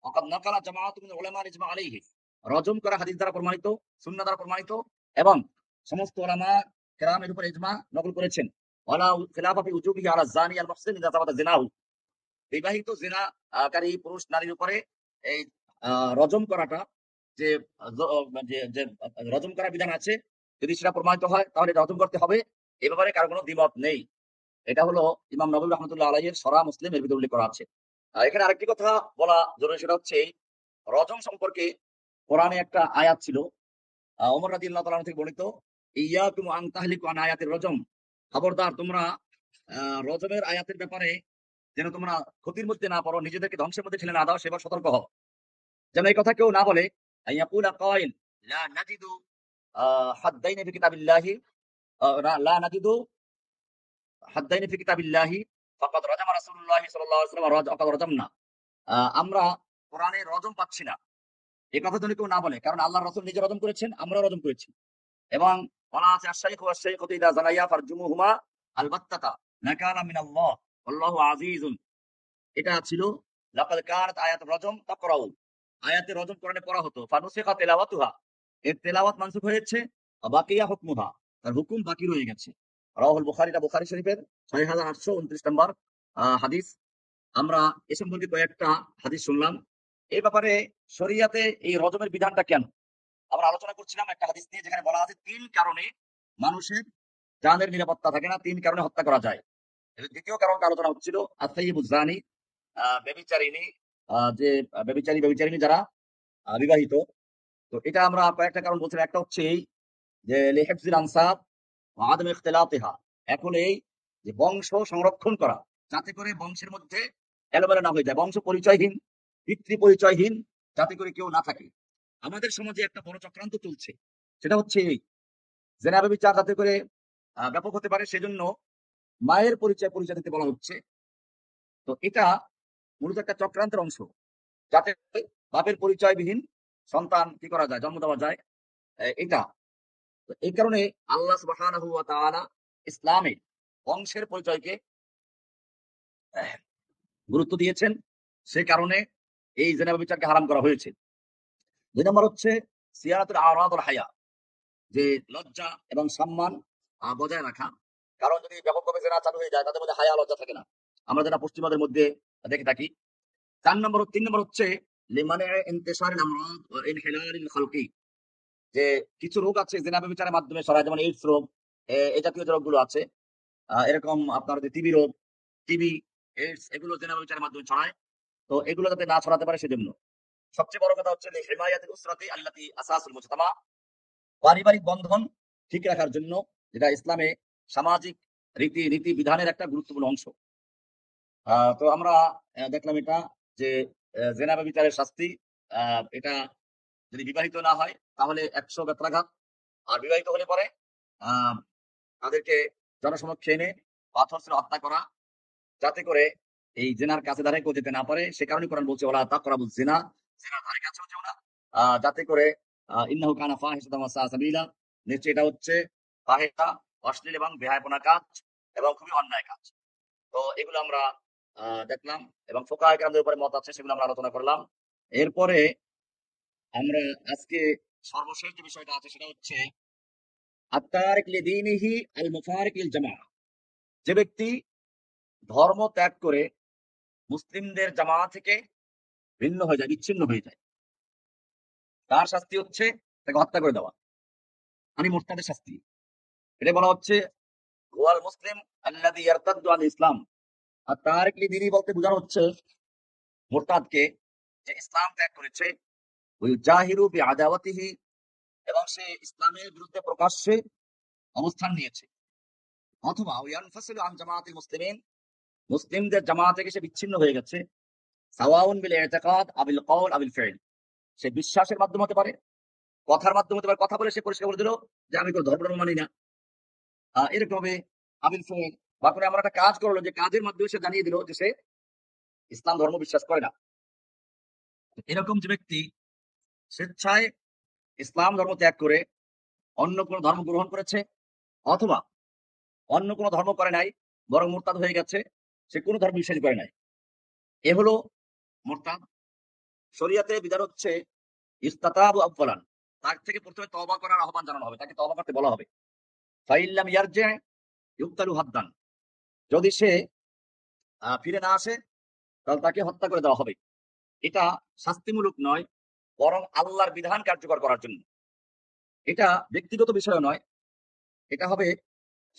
ওয়া ক্বাদ নাকালা জামাআতুন মিনাল উলামা ইজমা আলাইহি। রজম করা হাদিস দ্বারা প্রমাণিত, সুন্নাহ দ্বারা প্রমাণিত, এবং সমস্ত উলামা কেরামের উপর ইজমা নকল করেছেন। ওয়ালা খিলাফা ফি উজুবিহি আলা জানি আল মুহসিন ইযা সাবাতা জিনাহু। বিবাহিত জিনাকারী পুরুষ নারীর উপরে এই রজম করাটা যে যে রজম করার বিধান আছে, যদি সেটা প্রমাণিত হয় তাহলে রজম করতে হবে। এ ব্যাপারে কারো কোনো দ্বিমত নেই। এটা হলো ইমাম নববী রাহমাতুল্লাহ আলাইহির সরা মুসলিম এর ভিতরে উল্লেখ করা আছে। এখানে আরেকটি কথা বলা জরুরি, সেটা হচ্ছে রজম সম্পর্কে কোরআনে একটা আয়াত ছিল, ওমর রাদিয়াল্লাহু তাআলা থেকে বর্ণিত, ইয়াকুম আন তাহলিকু আন আয়াতির রজম। খবরদার তোমরা রজমের আয়াতের ব্যাপারে যেন তোমরা ক্ষতির মধ্যে না পড়ো, নিজেদেরকে ধ্বংসের মধ্যে ঠেলে না দাও, সেবার সতর্ক হও। যেন এই কথা কেউ না বলে আইয়াকুলা কাইল লা নাজিদু হাদ্দাইনি ফি কিতাবিল্লাহি লা নাজিদু হাদ্দাইনি ফি কিতাবিল্লাহি ফাকাদ রাজামা রাসূলুল্লাহ সাল্লাল্লাহু আলাইহি ওয়াসাল্লাম ফাকাদ রাজামনা। আমরা কোরআনে রজম পাচ্ছি না, এই কথা যেন কেউ না বলে, কারণ আল্লাহর রাসূল নিজে রজম করেছেন, আমরা রজম করেছি। এবং বলা আছে আশ-শাইখু ওয়াশ-শাইখাতু ইযা যানাইয়া ফারজুমুহুমা আল-বাত্তাতা নাকালা মিনাল্লাহ আল্লাহু আজিজুন। এটা ছিল লাকাদ কানাত আয়াতুর রজম তাকরাউ, আয়াতে রজম কোরআনে পড়া হতো, ফানুসিখা তিলাওয়াতুহা, এর তেলাওয়াত মানসুখ হয়েছে, বাকিয়া হুকমুহা, তার হুকুম বাকি রয়ে গেছে। রাওয়াহুল বুখারী, এটা বুখারী শরীফের 6829 নম্বর হাদিস। আমরা এ সম্পর্কে কয়েকটা হাদিস শুনলাম। এই ব্যাপারে শরিয়াতে এই রজমের বিধানটা কেন আমরা আলোচনা করছিলাম একটা হাদিস নিয়ে, যেখানে বলা আছে 3 কারণে মানুষের জানের নিরাপত্তা থাকে না, 3 কারণে হত্যা করা যায়। এর দ্বিতীয় কারণটা আলোচনা হচ্ছিল আত-তাইয়্যিবুজ জানি, ব্যভিচারিণী, যে ব্যভিচারিণী যারা বিবাহিত। তো এটা আমরা কয়েকটা কারণ বলছিলাম। একটা হচ্ছে এই যে লিহিফজিল আনসাব ওয়া আদম ইখতিলাতিহা, এখন এই যে বংশ সংরক্ষণ করা, যাতে করে বংশের মধ্যে এলোমেলো না হয়ে যায়, বংশ পরিচয়হীন, পিতৃ পরিচয়হীন যাতে করে কেউ না থাকে। আমাদের সমাজে একটা বড় চক্রান্ত চলছে, সেটা হচ্ছে এই জেনা ব্যভিচার যাতে করে ব্যাপক হতে পারে, সেজন্য মায়ের পরিচয় দিতে বলা হচ্ছে। তো এটা মূলত একটা চক্রান্তের অংশ, যাতে বাপের পরিচয়বিহীন সন্তান কি করা যায়, জন্ম দেওয়া যায়। এটা তো এই কারণে আল্লাহ সুবহানাহু ওয়া তাআলা ইসলামে বংশের পরিচয়কে গুরুত্ব দিয়েছেন, সে কারণে এই জেনা ব্যভিচারকে হারাম করা হয়েছে। 2 নম্বর হচ্ছে সিয়ারাতুল আরাদ ওয়াল হায়া, যে লজ্জা এবং সম্মান বজায় রাখা। কারণ যদি ব্যাপকভাবে জেনা চালু হয়ে যায়, তাদের মধ্যে হায়া লজ্জা থাকে না, আমরা যেটা পশ্চিমাদের মধ্যে দেখে থাকি। 3 নম্বর হচ্ছে লিমানে ইন্তিশারিল আমরাদ ওয়া ইনহিলালিল খালকি, যে কিছু রোগ আছে জেনা ব্যভিচারের মাধ্যমে ছড়ায়, যেমন এইডস রোগ, এই জাতীয় যে রোগগুলো আছে, এরকম আপনার যে টিবি রোগ, টিবি, এইডস, এগুলো জেনা ব্যভিচারের মাধ্যমে ছড়ায়। তো এগুলো যাতে না ছড়াতে পারে সেজন্য সবচেয়ে বড় কথা হচ্ছে হিমায়াতুল উসরাতি আল্লাতী আসাসুল মুজতামা, পারিবারিক বন্ধন ঠিক রাখার জন্য, যেটা ইসলামে সামাজিক নীতি বিধানের একটা গুরুত্বপূর্ণ অংশ। তো আমরা দেখলাম এটা যে জেনা ব্যভিচারের শাস্তি, এটা যদি বিবাহিত না হয় তাহলে 100 বেত্রাঘাত, আর বিবাহিত হলে পরে তাদেরকে জনসমক্ষে এনে পাথর ছুঁড়ে হত্যা করা, যাতে করে এই জেনার কাছে ধারে কেউ যেতে না পারে। সে কারণে কোরআন বলছে ওয়ালা তাকরাবুজ জিনা, জিনার ধারে কাছেও যেও না, যাতে করে ইন্নাহু কানা ফাহিশাতান ওয়া সাআ সাবিলা, নিশ্চয়ই এটা হচ্ছে ফাহিশা, অশ্লীল এবং বেহায়াপনা কাজ এবং খুবই অন্যায় কাজ। তো এগুলো আমরা দেখলাম এবং ফোকায়ে কেরামদের উপরে মত আছে সেগুলো আমরা আলোচনা করলাম। এরপরে আমরা আজকে সর্বশেষ যে বিষয়টা আছে সেটা হচ্ছে আত-তারিক লিদীনিহি আল মুফারিক লিল জামাআহ। যে ব্যক্তি ধর্ম ত্যাগ করে মুসলিমদের জামাত থেকে ভিন্ন হয়ে যায়, বিচ্ছিন্ন হয়ে যায়, তার শাস্তি হচ্ছে তাকে হত্যা করে দেওয়া। মানে মুরতাদের শাস্তি। এটা বলা হচ্ছে ওয়াল মুসলিম আল্লাযী ইয়ারতাদ্দু আল ইসলাম। আর তারিক লিদীনি বলতে বোঝানো হচ্ছে মুরতাদকে, যে ইসলাম ত্যাগ করেছে, ওই জাহিরু বিআদাওয়াতিহি, এবং সে ইসলামের বিরুদ্ধে প্রকাশ্যে অবস্থান নিয়েছে, অথবা ইয়ানফাসিলু আন জামাআতিল মুসলিমিন, মুসলিমদের জামাত থেকে সে বিচ্ছিন্ন হয়ে গেছে, সাওয়াউন বিল ইতিকাদ আবিল কওল আবিল ফিল, সে বিশ্বাসের মাধ্যমে হতে পারে, কথার মাধ্যমে হতে পারে, কথা বলে সে পরিষ্কার করে দিল যে আমি কোনো ধর্ম মানি না, এরকম হবে আবিল ফিল, বা কোনো এমন একটা কাজ করলো যে কাজের মাধ্যমে সে জানিয়ে দিল যে সে ইসলাম ধর্ম বিশ্বাস করে না। এরকম যে ব্যক্তি স্বেচ্ছায় ইসলাম ধর্ম ত্যাগ করে অন্য কোন ধর্ম গ্রহণ করেছে, অথবা অন্য কোন ধর্ম করে নাই, বরং মুরতাদ হয়ে গেছে, সে কোন ধর্ম বিশ্বাস করে নাই, এ হলো মুরতাদ। শরিয়াতে বিধান হচ্ছে ইস্তাতাবু আফওয়ালান, তার থেকে প্রথমে তওবা করার আহ্বান জানানো হবে, তাকে তওবা করতে বলা হবে। ফাইল্লাম ইয়ারজি ইউক্তালু হাদ্দান, যদি সে ফিরে না আসে তাহলে তাকে হত্যা করে দেওয়া হবে। এটা শাস্তিমূলক নয়, বরং আল্লাহর বিধান কার্যকর করার জন্য। এটা ব্যক্তিগত বিষয় নয়, এটা হবে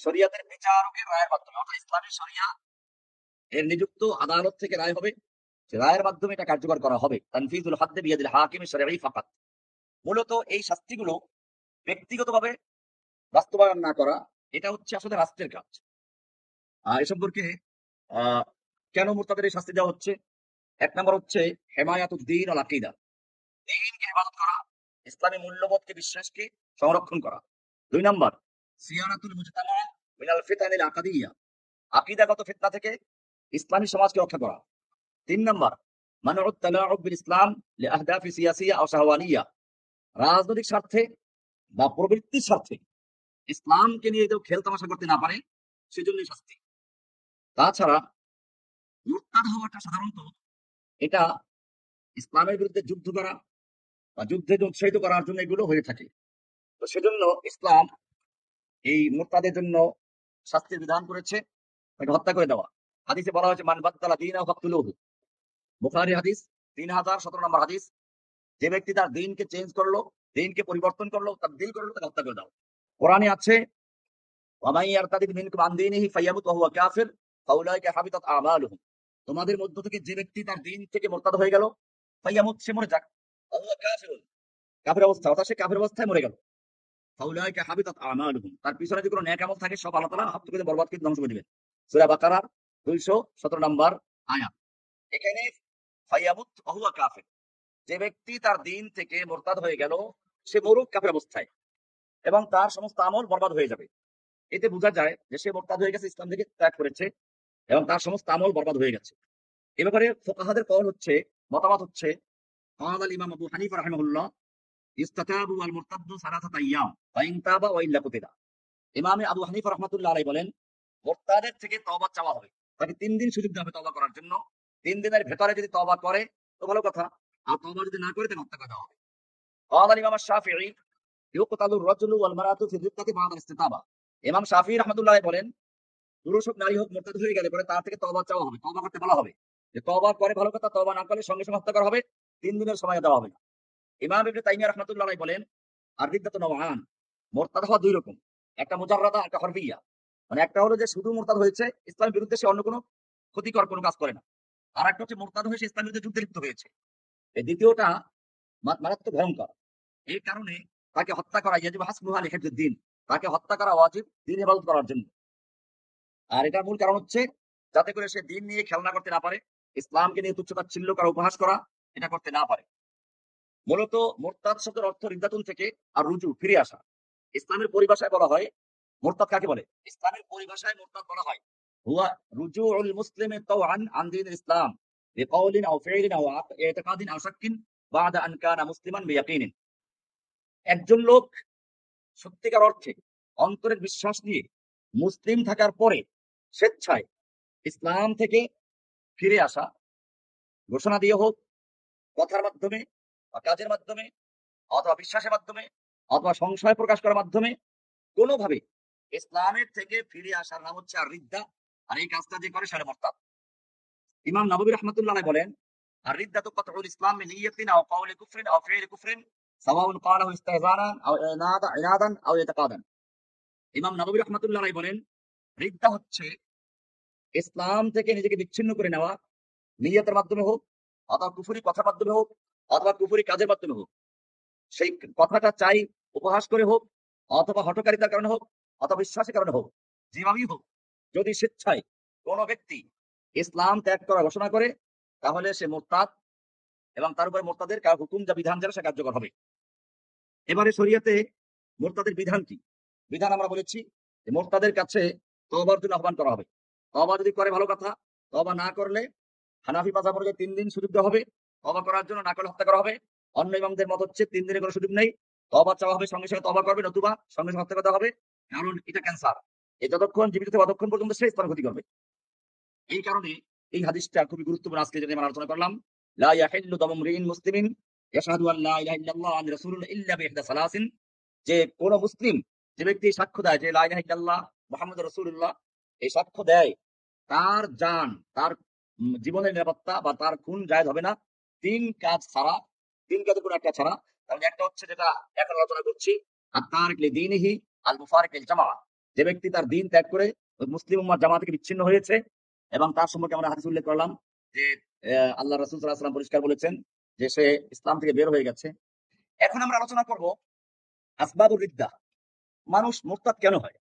শরিয়াতের বিচারকের রায়ের মাধ্যমে, অর্থাৎ ইসলামী শরিয়া এর নিযুক্ত আদালত থেকে রায় হবে, সে রায়ের মাধ্যমে এটা কার্যকর করা হবে। তানফিজুল হাদ্দে বিয়াদিল হাকিম শারঈ ফাকাত। মূলত এই শাস্তিগুলো ব্যক্তিগতভাবে বাস্তবায়ন না করা, এটা হচ্ছে আসলে রাষ্ট্রের কাজ। এ সম্পর্কে আহ কেন মুরতাদের এই শাস্তি দেওয়া হচ্ছে? এক নম্বর হচ্ছে হেমায়াতুদ্দিন আল আকীদা, দ্বীনকে হেফাজত করা, ইসলামী মূল্যবোধকে, বিশ্বাসকে সংরক্ষণ করা। দুই নম্বর সিয়ানাতুল মুজতামা মিনাল ফিতানিল আকাদিয়া, আকীদাগত ফিতনা থেকে ইসলামী সমাজকে রক্ষা করা। তিন নম্বর মানউত তালাউব বিল ইসলাম লিআহদাফি সিয়াসিয়া আও শাহওয়ানিয়া, রাজনৈতিক স্বার্থে বা প্রবৃত্তির স্বার্থে ইসলামকে নিয়ে কেউ খেল তামাশা করতে না পারে, সেজন্য শাস্তি। তাছাড়া মুরতাদ হওয়াটা সাধারণত এটা ইসলামের বিরুদ্ধে যুদ্ধ করা বা যুদ্ধে উৎসাহিত করার জন্য এগুলো হয়ে থাকে। তো সেজন্য ইসলাম এই মুরতাদের জন্য শাস্তির বিধান করেছে, তাকে হত্যা করে দেওয়া। হাদিসে বলা হয়েছে মান বাদদালা দীনাহু ফাকতুলুহু, বুখারী হাদিস 3017 নম্বর হাদিস, যে ব্যক্তি তার দ্বীনকে চেঞ্জ করলো, দ্বীনকে পরিবর্তন করলো, তাবদীল করলো, তাকে হত্যা করে দাও। কোরআনে আছে ওয়ামান ইয়ারতাদিদ মিনকুম আন দীনিহি ফায়ামুত ওয়া হুয়া কাফির ফাউলাইকা হাবিতাত আমালুহুম, তোমাদের মধ্য থেকে যে ব্যক্তি তার দ্বীন থেকে মুরতাদ হয়ে গেল, ফায়ামুত, সে মরে যাক, ওয়া হুয়া কাফিরুন, কাফির অবস্থা, অর্থাৎ সে কাফির অবস্থায় মরে গেল, ফাউলাইকা হাবিতাত আমালুহুম, তার পিছনে যে কোনো নেক আমল থাকে সব আল্লাহ তাআলা হাত থেকে বরবাদ করে ধ্বংস করে দিবেন। সূরা বাকারার 217 নম্বর আয়াত। এখানে ফায়ামুত ওয়া হুয়া কাফির, যে ব্যক্তি তার দ্বীন থেকে মুরতাদ হয়ে গেল, সে মরুক কাফের অবস্থায়, এবং তার সমস্ত আমল বরবাদ হয়ে যাবে। এতে বোঝা যায় যে সে মুরতাদ হয়ে গেছে, ইসলাম থেকে ত্যাগ করেছে, এবং তার সমস্ত আমল বরবাদ হয়ে গেছে। এ ব্যাপারে ফুকাহাদের কওল হচ্ছে, মতামত হচ্ছে, قال الإمام أبو حنيفة رحمه الله يستتاب والمرتد ثلاثة أيام فإن تاب وإلا قتل। ইমামে আবু হানিফা রাহমাতুল্লাহ আলাইহি বলেন, মুরতাদের থেকে তওবা চাওয়া হবে, তাকে 3 দিন সুযোগ দেওয়া হবে তওবা করার জন্য। 3 দিনের ভেতরে যদি তওবা করে তো ভালো কথা, আর তওবা যদি না করে তাকে হত্যা করে দেওয়া হবে। قال الإمام الشافعي يقتل الرجل والمرأة في الردة بعد الاستتابة। ইমাম শাফিঈ রাহমাতুল্লাহ আলাইহি বলেন, পুরুষ হোক নারী হোক মুরতাদ হয়ে গেলে পরে তার থেকে তওবা চাওয়া হবে, তওবা করতে বলা হবে। যে তওবা করে ভালো কথা, তওবা না করলে সঙ্গে সঙ্গে হত্যা করা হবে, 3 দিনের সময় দেওয়া হবে না। ইমাম ইবনে তাইমিয়া রাহমাতুল্লাহ আলাইহি বলেন, আর রিদ্দাতু নওয়ান, মুরতাদ হওয়া দুই রকম, একটা মুজাররাদা, একটা হরফিয়া। মানে একটা হলো যে শুধু মুরতাদ হয়েছে, ইসলামের বিরুদ্ধে সে অন্য কোনো ক্ষতিকর কোনো কাজ করে না। আর একটা হচ্ছে মুরতাদ হয়ে সে ইসলামের বিরুদ্ধে যুদ্ধে লিপ্ত হয়েছে। এই দ্বিতীয়টা মারাত্মক ভয়ঙ্কর। এই কারণে তাকে হত্যা করা ইয়াজিবু হাসবুহা লিহিফযিদ-দ্বীন, তাকে হত্যা করা ওয়াজিব দ্বীন হেফাজত করার জন্য। আর এটার মূল কারণ হচ্ছে যাতে করে সে দ্বীন নিয়ে খেলনা করতে না পারে, ইসলামকে নিয়ে তুচ্ছ-তাচ্ছিল্য করা, উপহাস করা, এটা করতে না পারে। মূলত মুরতাদ শব্দের অর্থ রিদ্দাতুন থেকে আর রুজু, ফিরে আসা। ইসলামের পরিভাষায় বলা হয় মুরতাদ কাকে বলে? ইসলামের পরিভাষায় মুরতাদ বলা হয় হুয়া রুজুউল মুসলিমি তাওআন আন দীনিল ইসলাম বিকাউলিন আও ফি'লিন আও ইতিকাদিন আও শাক্কিন বা'দা আন কানা মুসলিমান বিয়াকিনিন। একজন লোক সত্যিকার অর্থে অন্তরের বিশ্বাস নিয়ে মুসলিম থাকার পরে স্বেচ্ছায় ইসলাম থেকে ফিরে আসা ঘোষণা দিয়ে হোক, কথার মাধ্যমে বা কাজের মাধ্যমে অথবা বিশ্বাসের মাধ্যমে অথবা সংশয় প্রকাশ করার মাধ্যমে কোনোভাবে ইসলামের থেকে ফিরে আসার নাম হচ্ছে আর রিদ্দা। আর এই কাজটা যে করে সেটা মুরতাদ। ইমাম নববী রাহমাতুল্লাহ আলাইহি বলেন, আর রিদ্দাতু কাতউল ইসলাম মিন নিয়াতিন আও কাওলি কুফরিন আও ফি'লি কুফরিন সাওয়াউন ক্বালাহু ইস্তিহজানান আও ইনাদান আও ইতিকাদান। ইমাম নববী রাহমাতুল্লাহ আলাইহি বলেন, রিদ্দা হচ্ছে ইসলাম থেকে নিজেকে বিচ্ছিন্ন করে নেওয়া, নিয়তের মাধ্যমে হোক অথবা কুফরি কথার মাধ্যমে হোক অথবা কুফরি কাজের মাধ্যমে হোক। সেই কথাটা চাই উপহাস করে হোক অথবা হঠকারিতার কারণে হোক অথবা বিশ্বাসের কারণে হোক, যেভাবেই হোক, যদি স্বেচ্ছায় কোনো ব্যক্তি ইসলাম ত্যাগ করার ঘোষণা করে তাহলে সে মোরতাদ এবং তার উপরে মোরতাদের হুকুম যা বিধান যারা সে কার্যকর হবে। এবারে শরীয়তে মোরতাদের বিধান কি? বিধান আমরা বলেছি যে মোরতাদের কাছে তওবার জন্য আহ্বান করা হবে। তওবা যদি করে ভালো কথা, তওবা না করলে হানাফি মাযহাব অনুযায়ী 3 দিন সুযোগ দেওয়া হবে। তওবা করার জন্য না করলে হত্যা করা হবে। অন্য ইমামদের মত হচ্ছে 3 দিনের কোনো সুযোগ নেই, তওবা চাওয়া হবে, সঙ্গে সঙ্গে তওবা করবে, নতুবা সঙ্গে সঙ্গে হত্যা করা হবে। কারণ এটা ক্যান্সার, এ যতক্ষণ জীবিত থাকবে ততক্ষণ পর্যন্ত সে ইসলামের ক্ষতি করবে। এই কারণে এই হাদিসটা খুবই গুরুত্বপূর্ণ। আজকে যেটা আমরা আলোচনা করলাম, লা ইয়াহিল্লু দামু ইমরিইন মুসলিমিন ইয়াশহাদু আল লা ইলাহা ইল্লাল্লাহ ওয়া আন্না রাসূলুল্লাহ ইল্লা বিইহদা সালাসিন, যে কোন মুসলিম যে ব্যক্তি সাক্ষ্য দেয় যে লা ইলাহা ইল্লাল্লাহ মুহাম্মাদুর রাসূলুল্লাহ, এই সাক্ষ্য দেয়, তার জান, তার জীবনের নিরাপত্তা বা তার খুন জায়েজ হবে না 3 কাজ ছাড়া। 3 কাজের কোনো একটা ছাড়া। তাহলে একটা হচ্ছে যেটা এখন আলোচনা করছি, আর তারিক লিদীনিহি আল মুফারিক লিল জামাআহ, যে ব্যক্তি তার দ্বীন ত্যাগ করে মুসলিম উম্মাহ জামাত থেকে বিচ্ছিন্ন হয়েছে। এবং তার সম্পর্কে আমরা হাদিস উল্লেখ করলাম যে আল্লাহ রাসূল সাল্লাল্লাহু আলাইহি ওয়াসাল্লাম পরিষ্কার বলেছেন যে সে ইসলাম থেকে বের হয়ে গেছে। এখন আমরা আলোচনা করব আসবাবুর রিদ্দাহ, মানুষ মুরতাদ কেন হয়।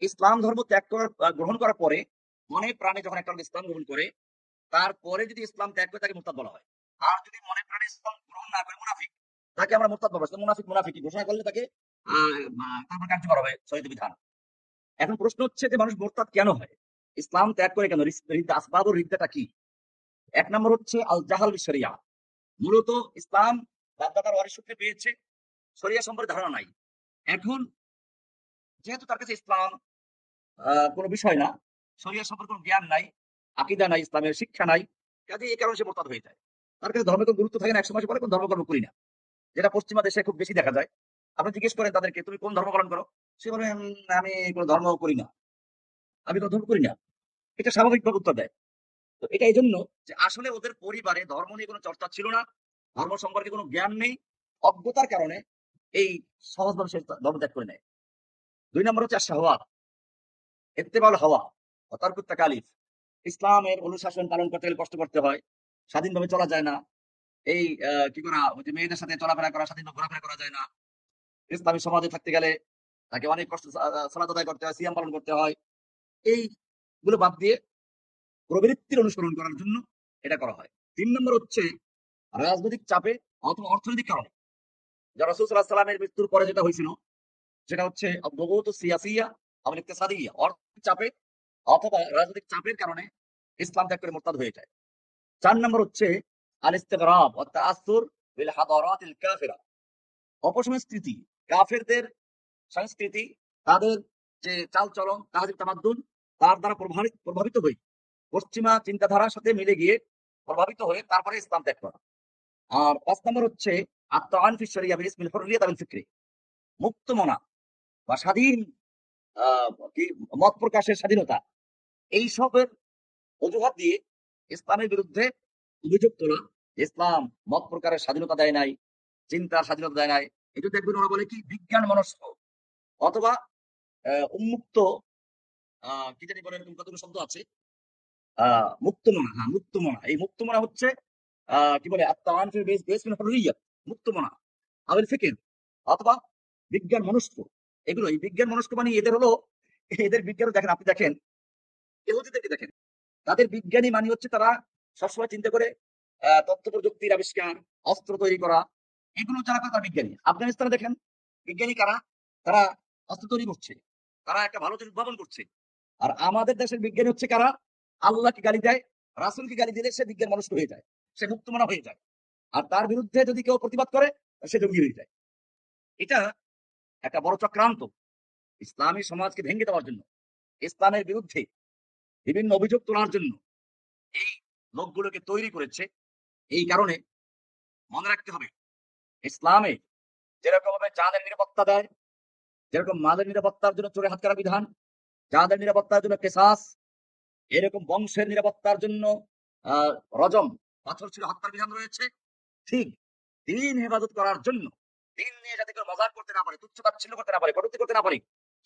ইসলাম ধর্ম ত্যাগ করার গ্রহণ করার পরে মনে প্রাণে যখন একটা লোক ইসলাম গ্রহণ করে, তারপরে যদি ইসলাম ত্যাগ করে তাকে মুরতাদ বলা হয়। আর যদি মনে প্রাণে ইসলাম গ্রহণ না করে মুনাফিক, তাকে আমরা মুরতাদ বলবো। মুনাফিক মুনাফিকি ঘোষণা করলে তাকে তারপর কার্যকর হবে শরীয়তের বিধান। এখন প্রশ্ন হচ্ছে যে মানুষ মুরতাদ কেন হয়, ইসলাম ত্যাগ করে কেন, আসবাবুর রিদ্দাটা কি? 1 নম্বর হচ্ছে আল জাহাল বিশ শরিয়া। মূলত ইসলাম বাপদাদার ওয়ারিশ সূত্রে পেয়েছে, শরিয়া সম্পর্কে ধারণা নাই। এখন যেহেতু তার কাছে ইসলাম কোনো বিষয় না, শরিয়া সম্পর্কে কোনো জ্ঞান নাই, আকীদা নাই, ইসলামের শিক্ষা নাই, কাজে এই কারণে সে মুরতাদ হয়ে যায়। তার কাছে ধর্মের কোনো গুরুত্ব থাকে না, 1 সময় পরে কোন ধর্মকর্ম করি না, যেটা পশ্চিমা দেশে খুব বেশি দেখা যায়। আপনি জিজ্ঞেস করেন তাদেরকে তুমি কোন ধর্ম পালন করো, সে বলে আমি কোনো ধর্ম করি না, আমি কোনো ধর্ম করি না। এটা স্বাভাবিকভাবে উত্তর দেয়। তো এটা এই জন্য যে আসলে ওদের পরিবারে ধর্ম নিয়ে কোনো চর্চা ছিল না, ধর্ম সম্পর্কে কোনো জ্ঞান নেই, অজ্ঞতার কারণে এই সহজভাবে সে ধর্ম ত্যাগ করে নেয়। 2 নম্বর হচ্ছে শাহওয়াত, ইত্তেবাউল হাওয়া ওয়া তারকুত তাকালিফ। ইসলামের অনুশাসন পালন করতে গেলে কষ্ট করতে হয়, স্বাধীনভাবে চলা যায় না। এই কি করা, ওই যে মেয়েদের সাথে চলাফেরা করা, স্বাধীনভাবে ঘোরাফেরা করা যায় না। ইসলামী সমাজে থাকতে গেলে তাকে অনেক কষ্ট, সালাত আদায় করতে হয়, সিয়াম পালন করতে হয়। এইগুলো বাদ দিয়ে প্রবৃত্তির অনুসরণ করার জন্য এটা করা হয়। 3 নম্বর হচ্ছে রাজনৈতিক চাপে অথবা অর্থনৈতিক কারণে। যা রাসূল সাল্লাল্লাহু আলাইহি ওয়াসাল্লামের মৃত্যুর পরে যেটা হয়েছিল সেটা হচ্ছে আদ-দুগুত সিয়াসিয়া আও ইকতিসাদিয়া, অর্থনৈতিক চাপে অথবা রাজনৈতিক চাপের কারণে ইসলাম ত্যাগ করে মুরতাদ হয়ে যায়। 4 নম্বর হচ্ছে আল ইস্তিগরাব ওয়া তাআসসুর বিল হাদারাতিল কাফিরা, অপসংস্কৃতি, কাফেরদের সংস্কৃতি, তাদের যে চালচলন, তাহাজিব তামাদ্দুন, তার দ্বারা প্রভাবিত হয়ে পশ্চিমা চিন্তাধারার সাথে মিলে গিয়ে প্রভাবিত হয়ে তারপরে ইসলাম ত্যাগ করা। আর 5 নম্বর হচ্ছে আত-তাআন ফি শরিয়া বিইসমিল হুররিয়াত ওয়াল ফিকরি, মুক্ত মনা বা স্বাধীন কি মত প্রকাশের স্বাধীনতা, এইসবের অজুহাত দিয়ে ইসলামের বিরুদ্ধে অভিযোগ তোলা। ইসলাম মত প্রকারের স্বাধীনতা দেয় নাই, চিন্তার স্বাধীনতা দেয় নাই। এটা দেখবেন ওরা বলে কি বিজ্ঞান মনস্ক অথবা উন্মুক্ত, কি জানি বলে, এরকম কতগুলো শব্দ আছে। মুক্তমনা, হ্যাঁ মুক্তমনা। এই মুক্তমনা হচ্ছে কি বলে আত-তাআন ফি বিইসমিল হুররিয়াত, মুক্তমনা আওয়াল ফিকর অথবা বিজ্ঞান মনস্ক। এগুলো এই বিজ্ঞান মনস্ক মানে এদের হলো, এদের বিজ্ঞানও দেখেন, আপনি দেখেন ইহুদিদেরকে দেখেন, তাদের বিজ্ঞানী মানে হচ্ছে তারা সবসময় চিন্তা করে তথ্য প্রযুক্তির আবিষ্কার, অস্ত্র তৈরি করা, এগুলো যারা করে তারা বিজ্ঞানী। আফগানিস্তানে দেখেন বিজ্ঞানী কারা, তারা অস্ত্র তৈরি করছে, তারা একটা ভালো জিনিস উদ্ভাবন করছে। আর আমাদের দেশের বিজ্ঞানী হচ্ছে কারা, আল্লাহকে গালি দেয়, রাসূলকে গালি দিলে সে বিজ্ঞান মনস্ক হয়ে যায়, সে মুক্তমনা হয়ে যায়। আর তার বিরুদ্ধে যদি কেউ প্রতিবাদ করে সে জঙ্গি হয়ে যায়। এটা একটা বড় চক্রান্ত ইসলামী সমাজকে ভেঙে দেওয়ার জন্য, ইসলামের বিরুদ্ধে বিভিন্ন অভিযোগ তোলার জন্য এই লোকগুলোকে তৈরি করেছে। এই কারণে মনে রাখতে হবে, ইসলামে যেরকম ভাবে যাদের নিরাপত্তা দেয়, যেরকম মালের নিরাপত্তার জন্য চোরে হাত করা বিধান, যাদের নিরাপত্তার জন্য কেসাস, এরকম বংশের নিরাপত্তার জন্য আহ রজম, পাথর ছিল হত্যার বিধান রয়েছে। ঠিক দিন হেফাজত করার জন্য, দিন নিয়ে যাতে কেউ মজাক করতে না পারে, তুচ্ছতাচ্ছিল্য করতে না পারে, কটূক্তি করতে না পারে,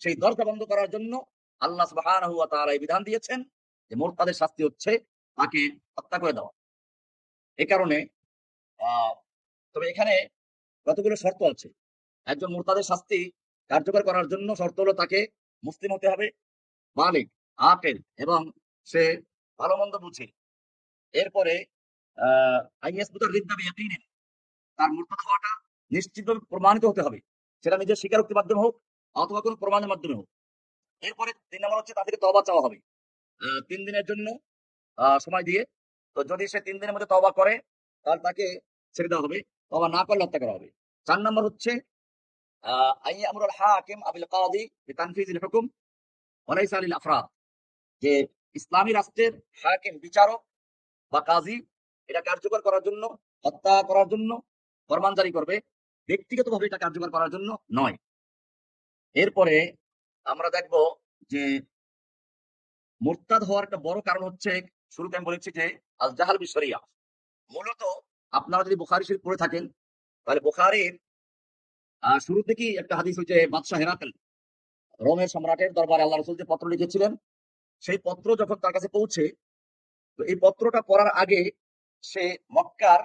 সেই দরজা বন্ধ করার জন্য আল্লাহ সুবহানাহু ওয়া তাআলা এই বিধান দিয়েছেন যে মুরতাদের শাস্তি হচ্ছে তাকে হত্যা করে দেওয়া। এ কারণে আহ তবে এখানে কতগুলো শর্ত আছে। একজন মুরতাদের শাস্তি কার্যকর করার জন্য শর্ত হলো তাকে মুসলিম হতে হবে, বালিগ, আকিল, এবং সে ভালো মন্দ বুঝে। এরপরে আইয়াসবুতার রিদ্দা বিয়াকিনিন, তার মুরতাদ হওয়াটা নিশ্চিতভাবে প্রমাণিত হতে হবে, সেটা নিজের স্বীকারোক্তির মাধ্যমে হোক অথবা কোনো প্রমাণের মাধ্যমে হোক। এরপরে 3 নম্বর হচ্ছে তাদেরকে তওবা চাওয়া হবে 3 দিনের জন্য সময় দিয়ে। তো যদি সে 3 দিনের মধ্যে তওবা করে তাহলে তাকে ছেড়ে দেওয়া হবে, তওবা না করলে হত্যা করা হবে। 4 নম্বর হচ্ছে আইয়ামুরুল হাকিম আবিল কাদি বিতানফিজিল হুকুম ওয়া লাইসা লিল আফরাদ, যে ইসলামী রাষ্ট্রের হাকিম, বিচারক বা কাজী এটা কার্যকর করার জন্য, হত্যা করার জন্য ফরমান জারি করবে, ব্যক্তিগতভাবে এটা কার্যকর করার জন্য নয়। এরপরে আমরা দেখব যে মুরতাদ হওয়ার একটা বড় কারণ হচ্ছে, শুরুতে আমি বলেছি যে আল জাহাল বিশরিয়া। মূলত আপনারা যদি বুখারী শরীফ পড়ে থাকেন তাহলে বুখারীর শুরু থেকেই একটা হাদিস হচ্ছে বাদশাহ হেরাকল, রোমের সম্রাটের দরবারে আল্লাহ রাসূল যে পত্র লিখেছিলেন, সেই পত্র যখন তার কাছে পৌঁছে, তো এই পত্রটা পড়ার আগে সে মক্কার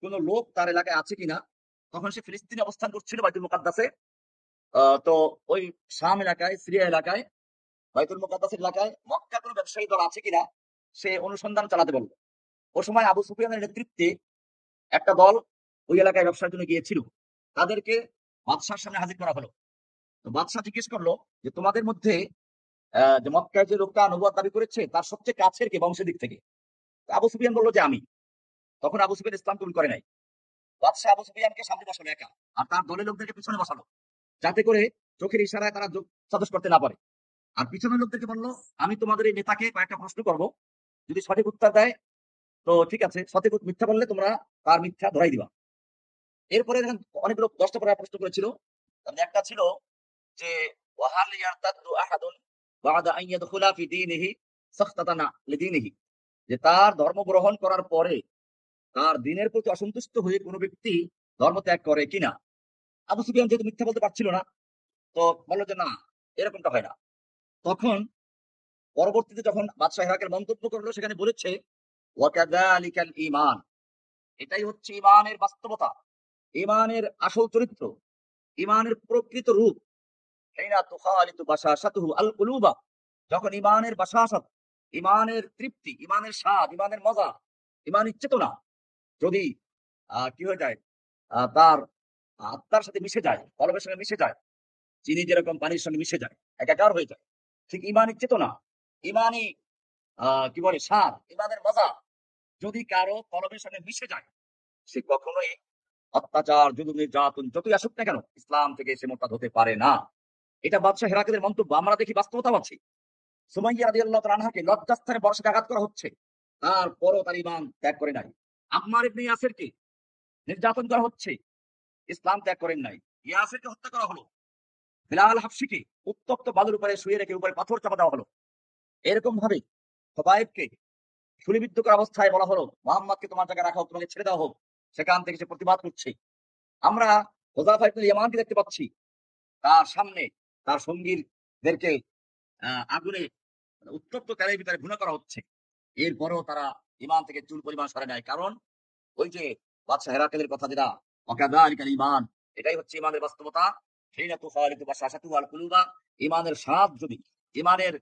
কোন লোক তার এলাকায় আছে কিনা, তখন সে ফিলিস্তিনে অবস্থান করছিল বাইতুল মুকাদ্দাসে। তো ওই শাম এলাকায়, সিরিয়া এলাকায়, বাইতুল মুকাদ্দাসের এলাকায় মক্কার কোনো ব্যবসায়ী দল আছে কিনা সে অনুসন্ধান চালাতে বলল। ও সময় আবু সুফিয়ানের নেতৃত্বে একটা দল ওই এলাকায় ব্যবসার জন্য গিয়েছিল। তাদেরকে বাদশার সামনে হাজির করা হলো। তো বাদশাহ জিজ্ঞেস করলো যে তোমাদের মধ্যে যে মক্কায় যে লোকটা নবুয়ত দাবি করেছে তার সবচেয়ে কাছের কে বংশের দিক থেকে? তো আবু সুফিয়ান বললো যে আমি। তখন আবু সুফিয়ান ইসলাম কবুল করে নাই। বাদশাহ আবু সুফিয়ানকে সামনে বসালো একা, আর তার দলের লোকদেরকে পিছনে বসালো, যাতে করে চোখের ইশারায় তারা সাদস করতে না পারে। আর পিছনের লোকদেরকে বললো আমি তোমাদের এই নেতাকে কয়েকটা প্রশ্ন করবো, যদি সঠিক উত্তর দেয় তো ঠিক আছে, সঠিক মিথ্যা বললে তোমরা তার মিথ্যা ধরাই দিবা। এরপরে দেখেন অনেক লোক 10টা পরে প্রশ্ন করেছিল। একটা ছিল যে ওয়াহাল ইয়ারতাদু আহাদুন বাদা আন ইয়াদখুলা ফি দীনিহি সাখতাতানা লিদীনিহি, যে তার ধর্ম গ্রহণ করার পরে তার দিনের প্রতি অসন্তুষ্ট হয়ে কোনো ব্যক্তি ধর্ম ত্যাগ করে কিনা। আবু সুফিয়ান যেহেতু মিথ্যা বলতে পারছিল না, তো বললো যে না, এরকমটা হয় না। তখন পরবর্তীতে যখন বাদশাহ হেরাকেল মন্তব্য করলো, সেখানে বলেছে ওয়াকাযালিকাল ঈমান, এটাই হচ্ছে ঈমানের বাস্তবতা, ঈমানের আসল চরিত্র, ঈমানের প্রকৃত রূপ। হিনা তুখালিতু বাশাশাতুহু আল কুলুবা, যখন ঈমানের বাশাশাত, ঈমানের তৃপ্তি, ঈমানের স্বাদ, ঈমানের মজা, ঈমানের চেতনা যদি কি হয়ে যায়, তার আত্মার সাথে মিশে যায়, কলবের সঙ্গে মিশে যায়, চিনি যেরকম পানির সঙ্গে মিশে যায়, একাকার হয়ে যায়, ঠিক ঈমানী চেতনা, ঈমানী কি বলে স্বাদ, ঈমানের মজা যদি কারো কলবের সঙ্গে মিশে যায়, সে কখনোই অত্যাচার, জুলুম, নির্যাতন যতই আসুক না কেন ইসলাম থেকে সে মোরতাদ হতে পারে না। এটা বাদশাহ হেরাকেলের মন্তব্য, আমরা দেখি বাস্তবতাও আছে। সুমাইয়া রাদিয়াল্লাহু তাআলা আনহাকে লজ্জাস্থানে বর্ষায় আঘাত করা হচ্ছে, তারপরও তার ঈমান ত্যাগ করে নাই। আম্মার ইবনে ইয়াসিরকে নির্যাতন করা হচ্ছে, ইসলাম ত্যাগ করেন নাই। ইয়াসিরকে হত্যা করা হলো, বিলাল হাবশিকে উত্তপ্ত বালুর উপরে শুয়ে রেখে উপরে পাথর চাপা দেওয়া হলো। এরকম ভাবে খোবাইবকে ছুরিবিদ্ধ করা অবস্থায় বলা হলো মুহাম্মদকে তোমার জায়গায় রাখা হোক, তোমাকে ছেড়ে দেওয়া হোক। সেখান থেকে সে প্রতিবাদ করছে। আমরা হুযায়ফা ইবনে ইয়ামানকে দেখতে পাচ্ছি, তার সামনে তার সঙ্গীদেরকে আগুনে উত্তপ্ত তেলের ভিতরে ভুনা করা হচ্ছে। এরপরেও তারা ঈমান থেকে চুল পরিমাণ সরে নেয়, কারণ ওই যে বাদশাহ হেরাকেলের কথা যেটা ওয়াকাযালিকাল ঈমান, এটাই হচ্ছে ঈমানের বাস্তবতা। হিনা তুখালিতু বাশাশাতুহু আল কুলুবা, ঈমানের স্বাদ যদি, ঈমানের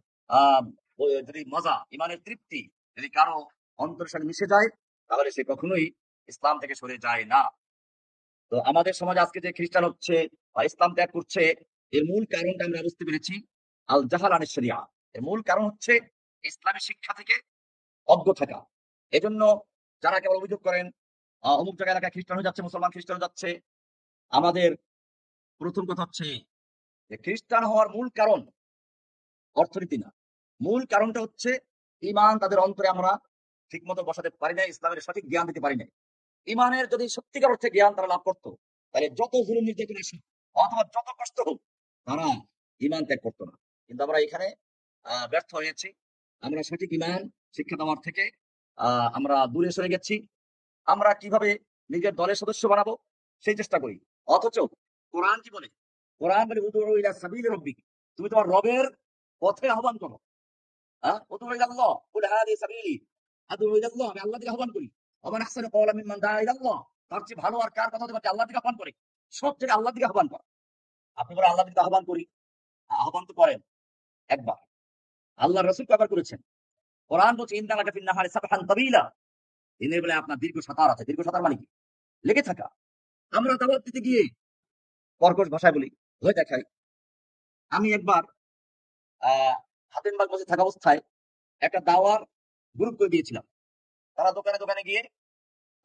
যদি মজা, ঈমানের তৃপ্তি যদি কারো অন্তরের সাথে মিশে যায়, তাহলে সে কখনোই ইসলাম থেকে সরে যায় না। তো আমাদের সমাজে আজকে যে খ্রিস্টান হচ্ছে বা ইসলাম ত্যাগ করছে, এর মূল কারণটা আমরা বুঝতে পেরেছি, আল জাহাল আনিশ শরিয়া। এর মূল কারণ হচ্ছে ইসলামী শিক্ষা থেকে অজ্ঞ থাকা। এজন্য যারা কেবল অভিযোগ করেন অমুক জায়গা এলাকায় খ্রিস্টান হয়ে যাচ্ছে, মুসলমান খ্রিস্টান হয়ে যাচ্ছে, আমাদের প্রথম কথা হচ্ছে যে খ্রিস্টান হওয়ার মূল কারণ অর্থনীতি না। মূল কারণটা হচ্ছে ইমান তাদের অন্তরে আমরা ঠিক মতো বসাতে পারি নাই, ইসলামের সঠিক জ্ঞান দিতে পারি নাই। ইমানের যদি সত্যিকার অর্থে জ্ঞান তারা লাভ করতো, তাহলে যত জুলুম নির্যাতন আসুক অথবা যত কষ্ট হোক, তারা ইমান ত্যাগ করতো না। কিন্তু আমরা এখানে ব্যর্থ হয়েছি। আমরা সঠিক ইমান শিক্ষা দেওয়ার থেকে আমরা দূরে সরে গেছি। আমরা কিভাবে নিজের দলের সদস্য বানাবো সেই চেষ্টা করি। অথচ কোরআন কি বলে? কোরআন বলে উদউ ইলা সাবিলি রাব্বিক, তুমি তোমার রবের পথে আহ্বান করো। হ্যাঁ, উদউ ইলাল্লাহ, কুল হাযিহি সাবিলি আদউ ইলাল্লাহ, আমি আল্লাহ দিকে আহ্বান করি। ওমান আহসানু ক্বাওলাম মিম্মান দাআ ইলাল্লাহ, তার চেয়ে ভালো আর কার কথা হতে পারে আল্লাহ দিকে আহ্বান করে? সব থেকে আল্লাহ দিকে আহ্বান করা। আপনি বলে আল্লাহ দিকে আহ্বান করি, আহ্বান তো করেন একবার। আল্লাহ রাসূল কয়বার করেছেন? কোরআন বলছে ইন্না লাকা ফিন নাহারি সাবহান তাবিলা, দিনের বেলায় আপনার দীর্ঘ সাঁতার আছে। দীর্ঘ সাঁতার মানে কি? লেগে থাকা। আমরা দাওয়াত দিতে গিয়ে কর্কশ ভাষায় বলি, ভয় দেখাই। আমি একবার হাতেমবাগ মসজিদ থাকা অবস্থায় একটা দাওয়ার গ্রুপ করে দিয়েছিলাম। তারা দোকানে দোকানে গিয়ে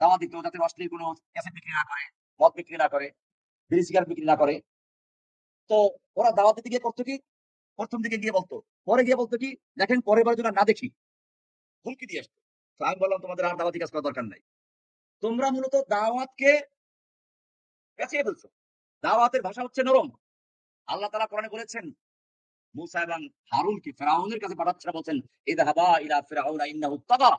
দাওয়া দিত, যাতে অশ্লীল কোনো ক্যাসেট বিক্রি না করে, মদ বিক্রি না করে, বিড়ি সিগারেট বিক্রি না করে। তো ওরা দাওয়াত দিতে গিয়ে করতো কি, প্রথম দিকে গিয়ে বলতো, পরে গিয়ে বলতো কি, দেখেন পরের বার যেন না দেখি, হুমকি দিয়ে আসতো। তো আমি বললাম, তোমাদের আর দাওয়াতি কাজ করার দরকার নাই। তোমরা মূলত দাওয়াতকে পেঁচিয়ে ফেলছো। দাওয়াতের ভাষা হচ্ছে নরম। আল্লাহ তাআলা কোরআনে বলেছেন মূসা এবং হারুনকে ফেরাউনের কাছে পাঠাচ্ছেন, বলছেন ইযহাবা ইলা ফিরআউনা ইন্নাহু তাগা,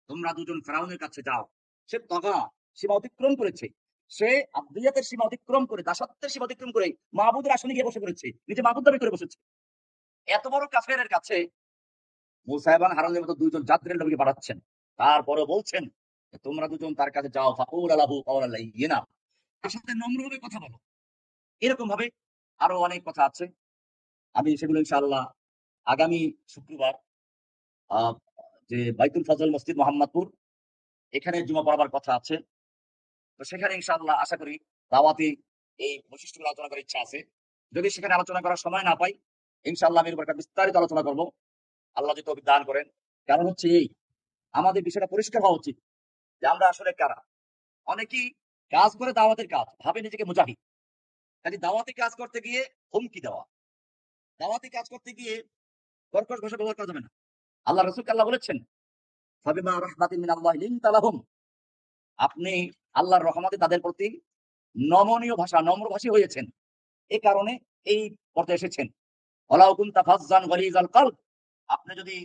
তোমরা দুজন ফেরাউনের কাছে যাও, সে তাগা, সীমা অতিক্রম করেছে। সে আব্দিয়াতের সীমা অতিক্রম করে, দাসত্বের সীমা অতিক্রম করে মাহবুদের আসনে গিয়ে বসে পড়েছে, নিজে মাহবুদ দাবি করে বসেছে। এত বড় কাফেরের কাছে মূসা এবং হারুনের মতো দুইজন জাতির নবীকে পাঠাচ্ছেন, তারপরে বলছেন তোমরা দুজন তার কাছে যাও, ফাকুল আলাহু কাওলাল লাইয়িনা, তার সাথে নম্রভাবে কথা বলো। এরকম ভাবে আরো অনেক কথা আছে, আমি সেগুলো ইনশাআল্লাহ আগামী শুক্রবার আহ, যে বাইতুল ফজল মসজিদ মোহাম্মদপুর, এখানে জুমা পড়াবার কথা আছে। তো সেখানে ইনশাআল্লাহ আশা করি দাওয়াতি এই বৈশিষ্ট্যগুলো আলোচনা করার ইচ্ছা আছে। যদি সেখানে আলোচনা করার সময় না পাই, ইনশাআল্লাহ আমি এর উপর একটা বিস্তারিত আলোচনা করবো, আল্লাহ যদি তৌফিক দান করেন। কারণ হচ্ছে এই, আমাদের বিষয়টা পরিষ্কার হওয়া উচিত যে আমরা আসলে কারা। অনেকেই কাজ করে দাওয়াতের কাজ, ভাবে নিজেকে মুজাহিদ। কাজে দাওয়াতি কাজ করতে গিয়ে হুমকি দেওয়া, দাওয়াতি কাজ করতে গিয়ে কর্কশ ভাষা ব্যবহার করা যাবে না। আল্লাহ রাসূলকে আল্লাহ বলেছেন ফাবিমা রাহমাতিন মিনাল্লাহি লিনতা লাহুম, আপনি আল্লাহর রহমতে তাদের প্রতি নমনীয় ভাষা, নম্রভাষী হয়েছেন, এই কারণে এই পর্যায়ে এসেছেন। ওয়ালাউ কুনতা ফাজ্জান গালিযাল কলব, আপনি যদি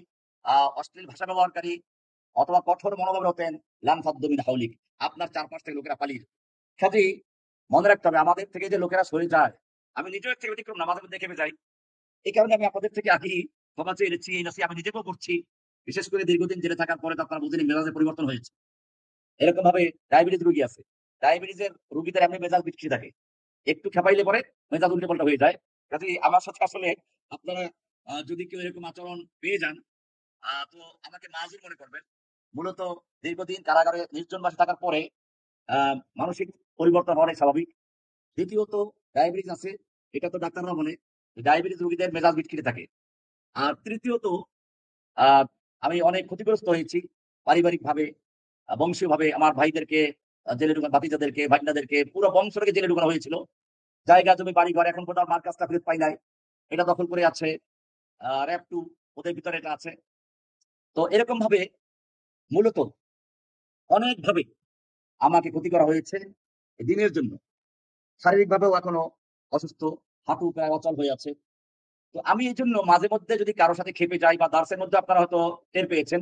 অশ্লীল ভাষা ব্যবহারকারী অথবা কঠোর মনোভাবের হতেন, লান ফাদ্দু মিন হাওলিক, আপনার চারপাশ থেকে লোকেরা পালিয়ে যেত। কাজেই মনে রাখতে হবে, আমাদের থেকে যে লোকেরা সরে যায়, আমি নিজেও এর থেকে ব্যতিক্রম না, মাঝে মধ্যে দেখে যাই। এই কারণে আমি আপনাদের থেকে আগেই ক্ষমা চেয়ে এনেছি, এই নাসি আমি নিজেকেও করছি। বিশেষ করে দীর্ঘদিন জেলে থাকার পরে তো আপনারা বুঝেনি মেজাজের পরিবর্তন হয়েছে। এরকম ভাবে ডায়াবেটিস রোগী আছে, ডায়াবেটিসের রোগীদের এমনি মেজাজ বিচ্ছিরি থাকে, একটু খেপাইলে পরে মেজাজ উল্টে পাল্টা হয়ে যায়। কাজে আমার সাথে আসলে আপনারা যদি কেউ এরকম আচরণ পেয়ে যান, তো আমাকে মাযুর মনে করবেন। মূলত দীর্ঘদিন কারাগারে নির্জনবাসে থাকার পরে মানসিক পরিবর্তন হওয়াটাই স্বাভাবিক। দ্বিতীয়ত ডায়াবেটিস আছে, এটা তো ডাক্তাররা বলে ডায়াবেটিস রোগীদের মেজাজ বিটখিতে থাকে। আর তৃতীয়ত আহ আমি অনেক ক্ষতিগ্রস্ত হয়েছি পারিবারিক ভাবে, বংশীয় ভাবে। আমার ভাইদেরকে জেলে ঢুকানো, ভাতিজাদেরকে, ভাগনাদেরকে, পুরো বংশটাকে জেলে ঢুকানো হয়েছিল। জায়গা জমি বাড়ি ঘর এখন পর্যন্ত আমার কাছটা ফেরত পাই নাই, এটা দখল করে আছে র‍্যাব 2, ওদের ভিতরে এটা আছে। তো এরকম ভাবে মূলত অনেক ভাবে আমাকে ক্ষতি করা হয়েছে দিনের জন্য। শারীরিক ভাবেও এখনো অসুস্থ, হাঁটু প্রায় অচল হয়ে আছে। তো আমি এই জন্য মাঝে মধ্যে যদি কারো সাথে খেপে যাই, বা দার্সের মধ্যে আপনারা হয়তো টের পেয়েছেন,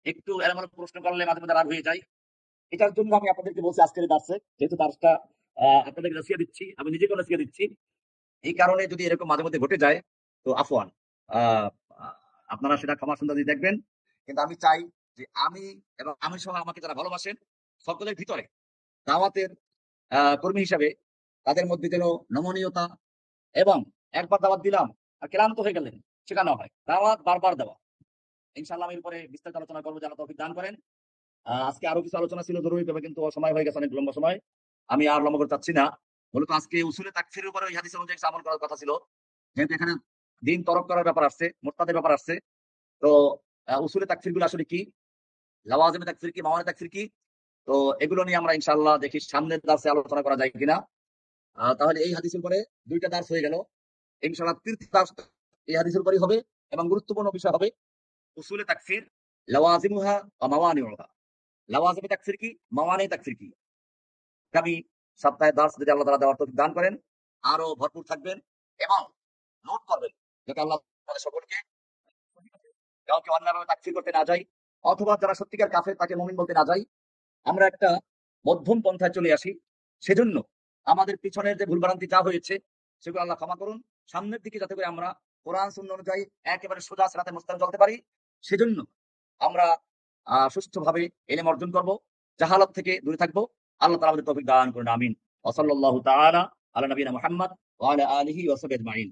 একটু এলোমেলো প্রশ্ন করলে মাঝে মধ্যে রাগ হয়ে যায়। এটার জন্য আমি আপনাদেরকে বলছি আজকের দার্সে, যেহেতু দার্সটা আপনাদেরকে নসিহত দিচ্ছি, আমি নিজেকে নসিহত দিচ্ছি, এই কারণে যদি এরকম মাঝে মধ্যে ঘটে যায় তো আফওয়ান, আহ, আহ, আপনারা সেটা ক্ষমা সুন্দর দিয়ে দেখবেন। কিন্তু আমি চাই যে আমি এবং আমি সহ আমাকে যারা ভালোবাসেন সকলের ভিতরে দাওয়াতের কর্মী হিসাবে তাদের মধ্যে যেন নমনীয়তা এবং একবার দাওয়াত দিলাম আর ক্লান্ত হয়ে গেলেন শেখানো হয়, দাওয়াত বারবার দেওয়া। ইনশাআল্লাহ আমি এরপরে বিস্তারিত আলোচনা করবো, যারা তৌফিক দান করেন। আজকে আরো কিছু আলোচনা ছিল জরুরি ভাবে, কিন্তু সময় হয়ে গেছে অনেক লম্বা সময়, আমি আর লম্বা করতে চাচ্ছি না। মূলত আজকে উসুলে তাকফিরের উপরে ওই হাদিস অনুযায়ী আমল করার কথা ছিল, যেহেতু এখানে দিন তরক করার ব্যাপার আসছে, মোরতাদের ব্যাপার আসছে। তো উসুলে তাকফির গুলো আসলে কি, লাওয়াজিমে তাকফির কি, মাওয়ানে তাকফির কি, তো এগুলো নিয়ে আমরা ইনশাআল্লাহ দেখি সামনের দার্সে আলোচনা করা যায় কিনা। তাহলে এই হাদিসের পরে দুইটা দার্স হয়ে গেল। ইনশাআল্লাহ তৃতীয় দার্স এই হাদিসের উপরই হবে এবং গুরুত্বপূর্ণ বিষয় হবে উসুলে তাকফির। লাওয়াজিমুহা ওয়া মাওয়ানিউহা। লাওয়াজিমে তাকফির কি, মাওয়ানি তাকফির কি। আগামী সপ্তাহে দার্স যদি আল্লাহ তাআলা দেওয়ার তৌফিক দান করেন, আরো ভরপুর থাকবেন এবং নোট করবেন যাতে আল্লাহ আমাদের সকলকে কাউকে অন্যায়ভাবে তাকফির করতে না যাই, অথবা যারা সত্যিকার কাফের তাকে মুমিন বলতে না যাই। আমরা একটা মধ্যম পন্থায় চলে আসি। সেজন্য আমাদের পিছনের যে ভুলভ্রান্তি যা হয়েছে সেগুলো আল্লাহ ক্ষমা করুন। সামনের দিকে যাতে করে আমরা কোরআন সুন্নাহ অনুযায়ী একেবারে সোজা সিরাতে মুস্তাকিম চলতে পারি, সেজন্য আমরা সুষ্ঠুভাবে ইলম অর্জন করব, জাহালাত থেকে দূরে থাকবো। আল্লাহ তাআলা আমাদের তৌফিক দান করুন, আমিন। ওয়া সাল্লাল্লাহু তাআলা আলা নবিয়িনা মুহাম্মদ ওয়া আলা আলিহি ওয়া সাহবিহি আজমাইন।